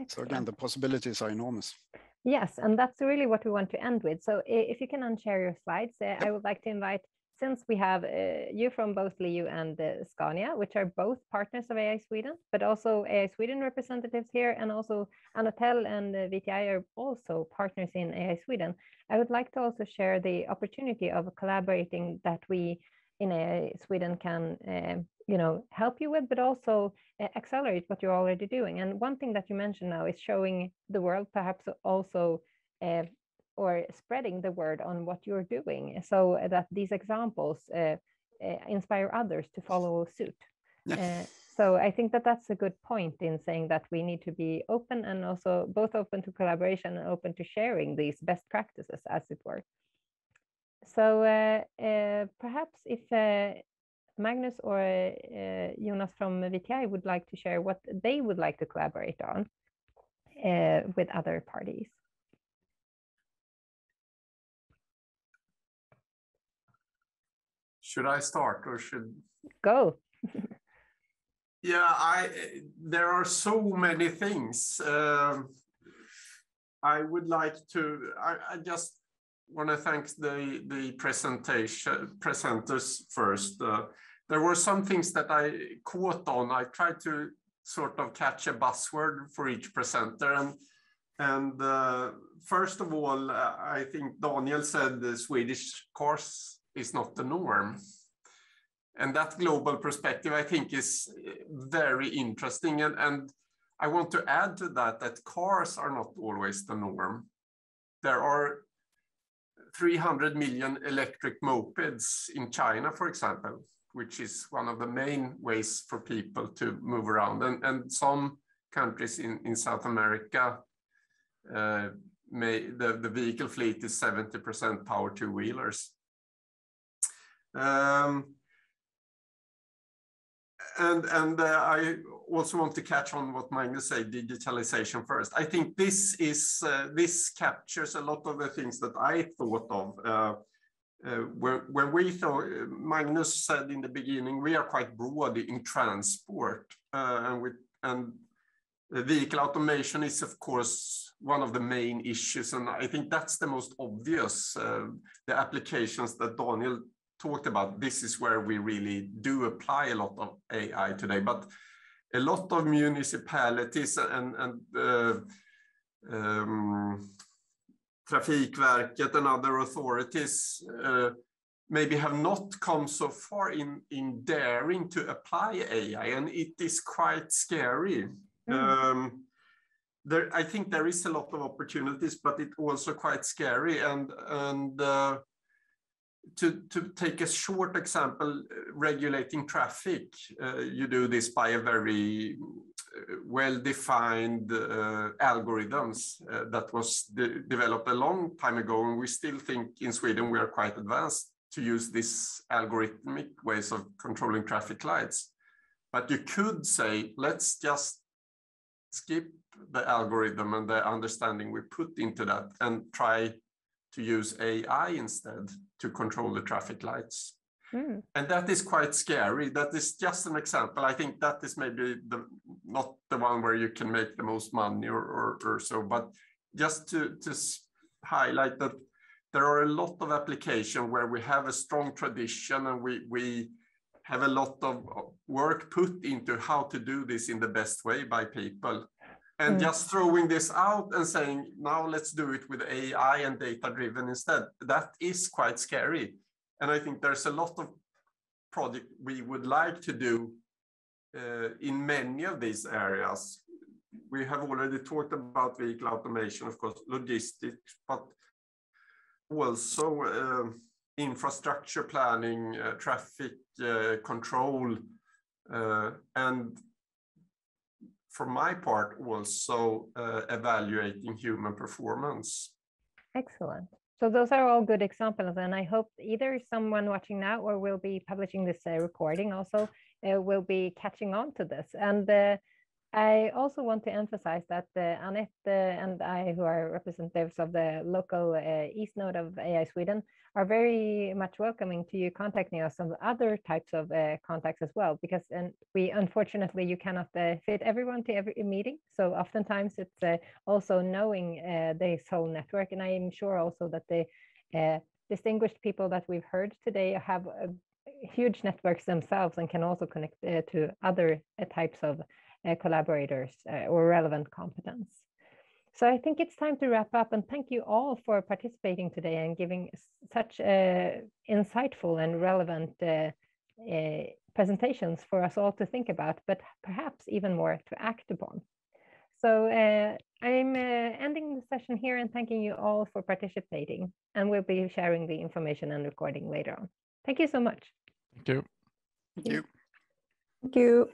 So again, the possibilities are enormous.
Yes, and that's really what we want to end with. So if you can unshare your slides, I would like to invite, since we have you from both LiU and Scania, which are both partners of AI Sweden, but also AI Sweden representatives here, and also Annotell and VTI are also partners in AI Sweden. I would like to also share the opportunity of collaborating that we in AI Sweden can help you with, but also accelerate what you're already doing. And one thing that you mentioned now is showing the world, perhaps also or spreading the word on what you're doing, so that these examples inspire others to follow suit. So I think that that's a good point in saying that we need to be open, and also both open to collaboration and open to sharing these best practices, as it were. So perhaps if Magnus or Jonas from VTI would like to share what they would like to collaborate on with other parties.
Should I start or should...
Go.
Yeah, there are so many things. I would like to, I just want to thank the presenters first. There were some things that I caught on. I tried to sort of catch a buzzword for each presenter. And first of all, I think Daniel said the Swedish cars is not the norm. And that global perspective, I think, is very interesting. And I want to add to that cars are not always the norm. There are 300 million electric mopeds in China, for example, which is one of the main ways for people to move around. And some countries in South America, the vehicle fleet is 70% power two-wheelers. I also want to catch on what Magnus said, digitalization first. I think this captures a lot of the things that I thought of. When we thought, Magnus said in the beginning, we are quite broad in transport, and vehicle automation is, of course, one of the main issues. And I think that's the most obvious, the applications that Daniel talked about. This is where we really do apply a lot of AI today, but a lot of municipalities and Trafikverket and other authorities maybe have not come so far in daring to apply AI, and it is quite scary. I think there is a lot of opportunities, but it's also quite scary. To take a short example, regulating traffic, you do this by a very well-defined algorithms that was developed a long time ago, and we still think in Sweden we are quite advanced to use this algorithmic ways of controlling traffic lights. But you could say, let's just skip the algorithm and the understanding we put into that and try to use AI instead to control the traffic lights. And that is quite scary. That is just an example. I think that is maybe not the one where you can make the most money or so, but just to highlight that there are a lot of applications where we have a strong tradition, and we have a lot of work put into how to do this in the best way by people. And just throwing this out and saying, now let's do it with AI and data-driven instead, that is quite scary. And I think there's a lot of projects we would like to do in many of these areas. we have already talked about vehicle automation, of course, logistics, but also infrastructure planning, traffic control, and for my part, also evaluating human performance.
Excellent. So those are all good examples, and I hope either someone watching now or will be publishing this recording also will be catching on to this. And I also want to emphasize that Annette and I, who are representatives of the local East Node of AI Sweden, are very much welcoming to you contacting us on other types of contacts as well, because we unfortunately you cannot fit everyone to every meeting. So oftentimes it's also knowing this whole network, and I am sure also that the distinguished people that we've heard today have huge networks themselves and can also connect to other types of collaborators or relevant competence. So I think it's time to wrap up, and thank you all for participating today and giving such insightful and relevant presentations for us all to think about, but perhaps even more to act upon. So I'm ending the session here and thanking you all for participating, and we'll be sharing the information and recording later on. Thank you so much.
Thank you. Thank you.
Thank you.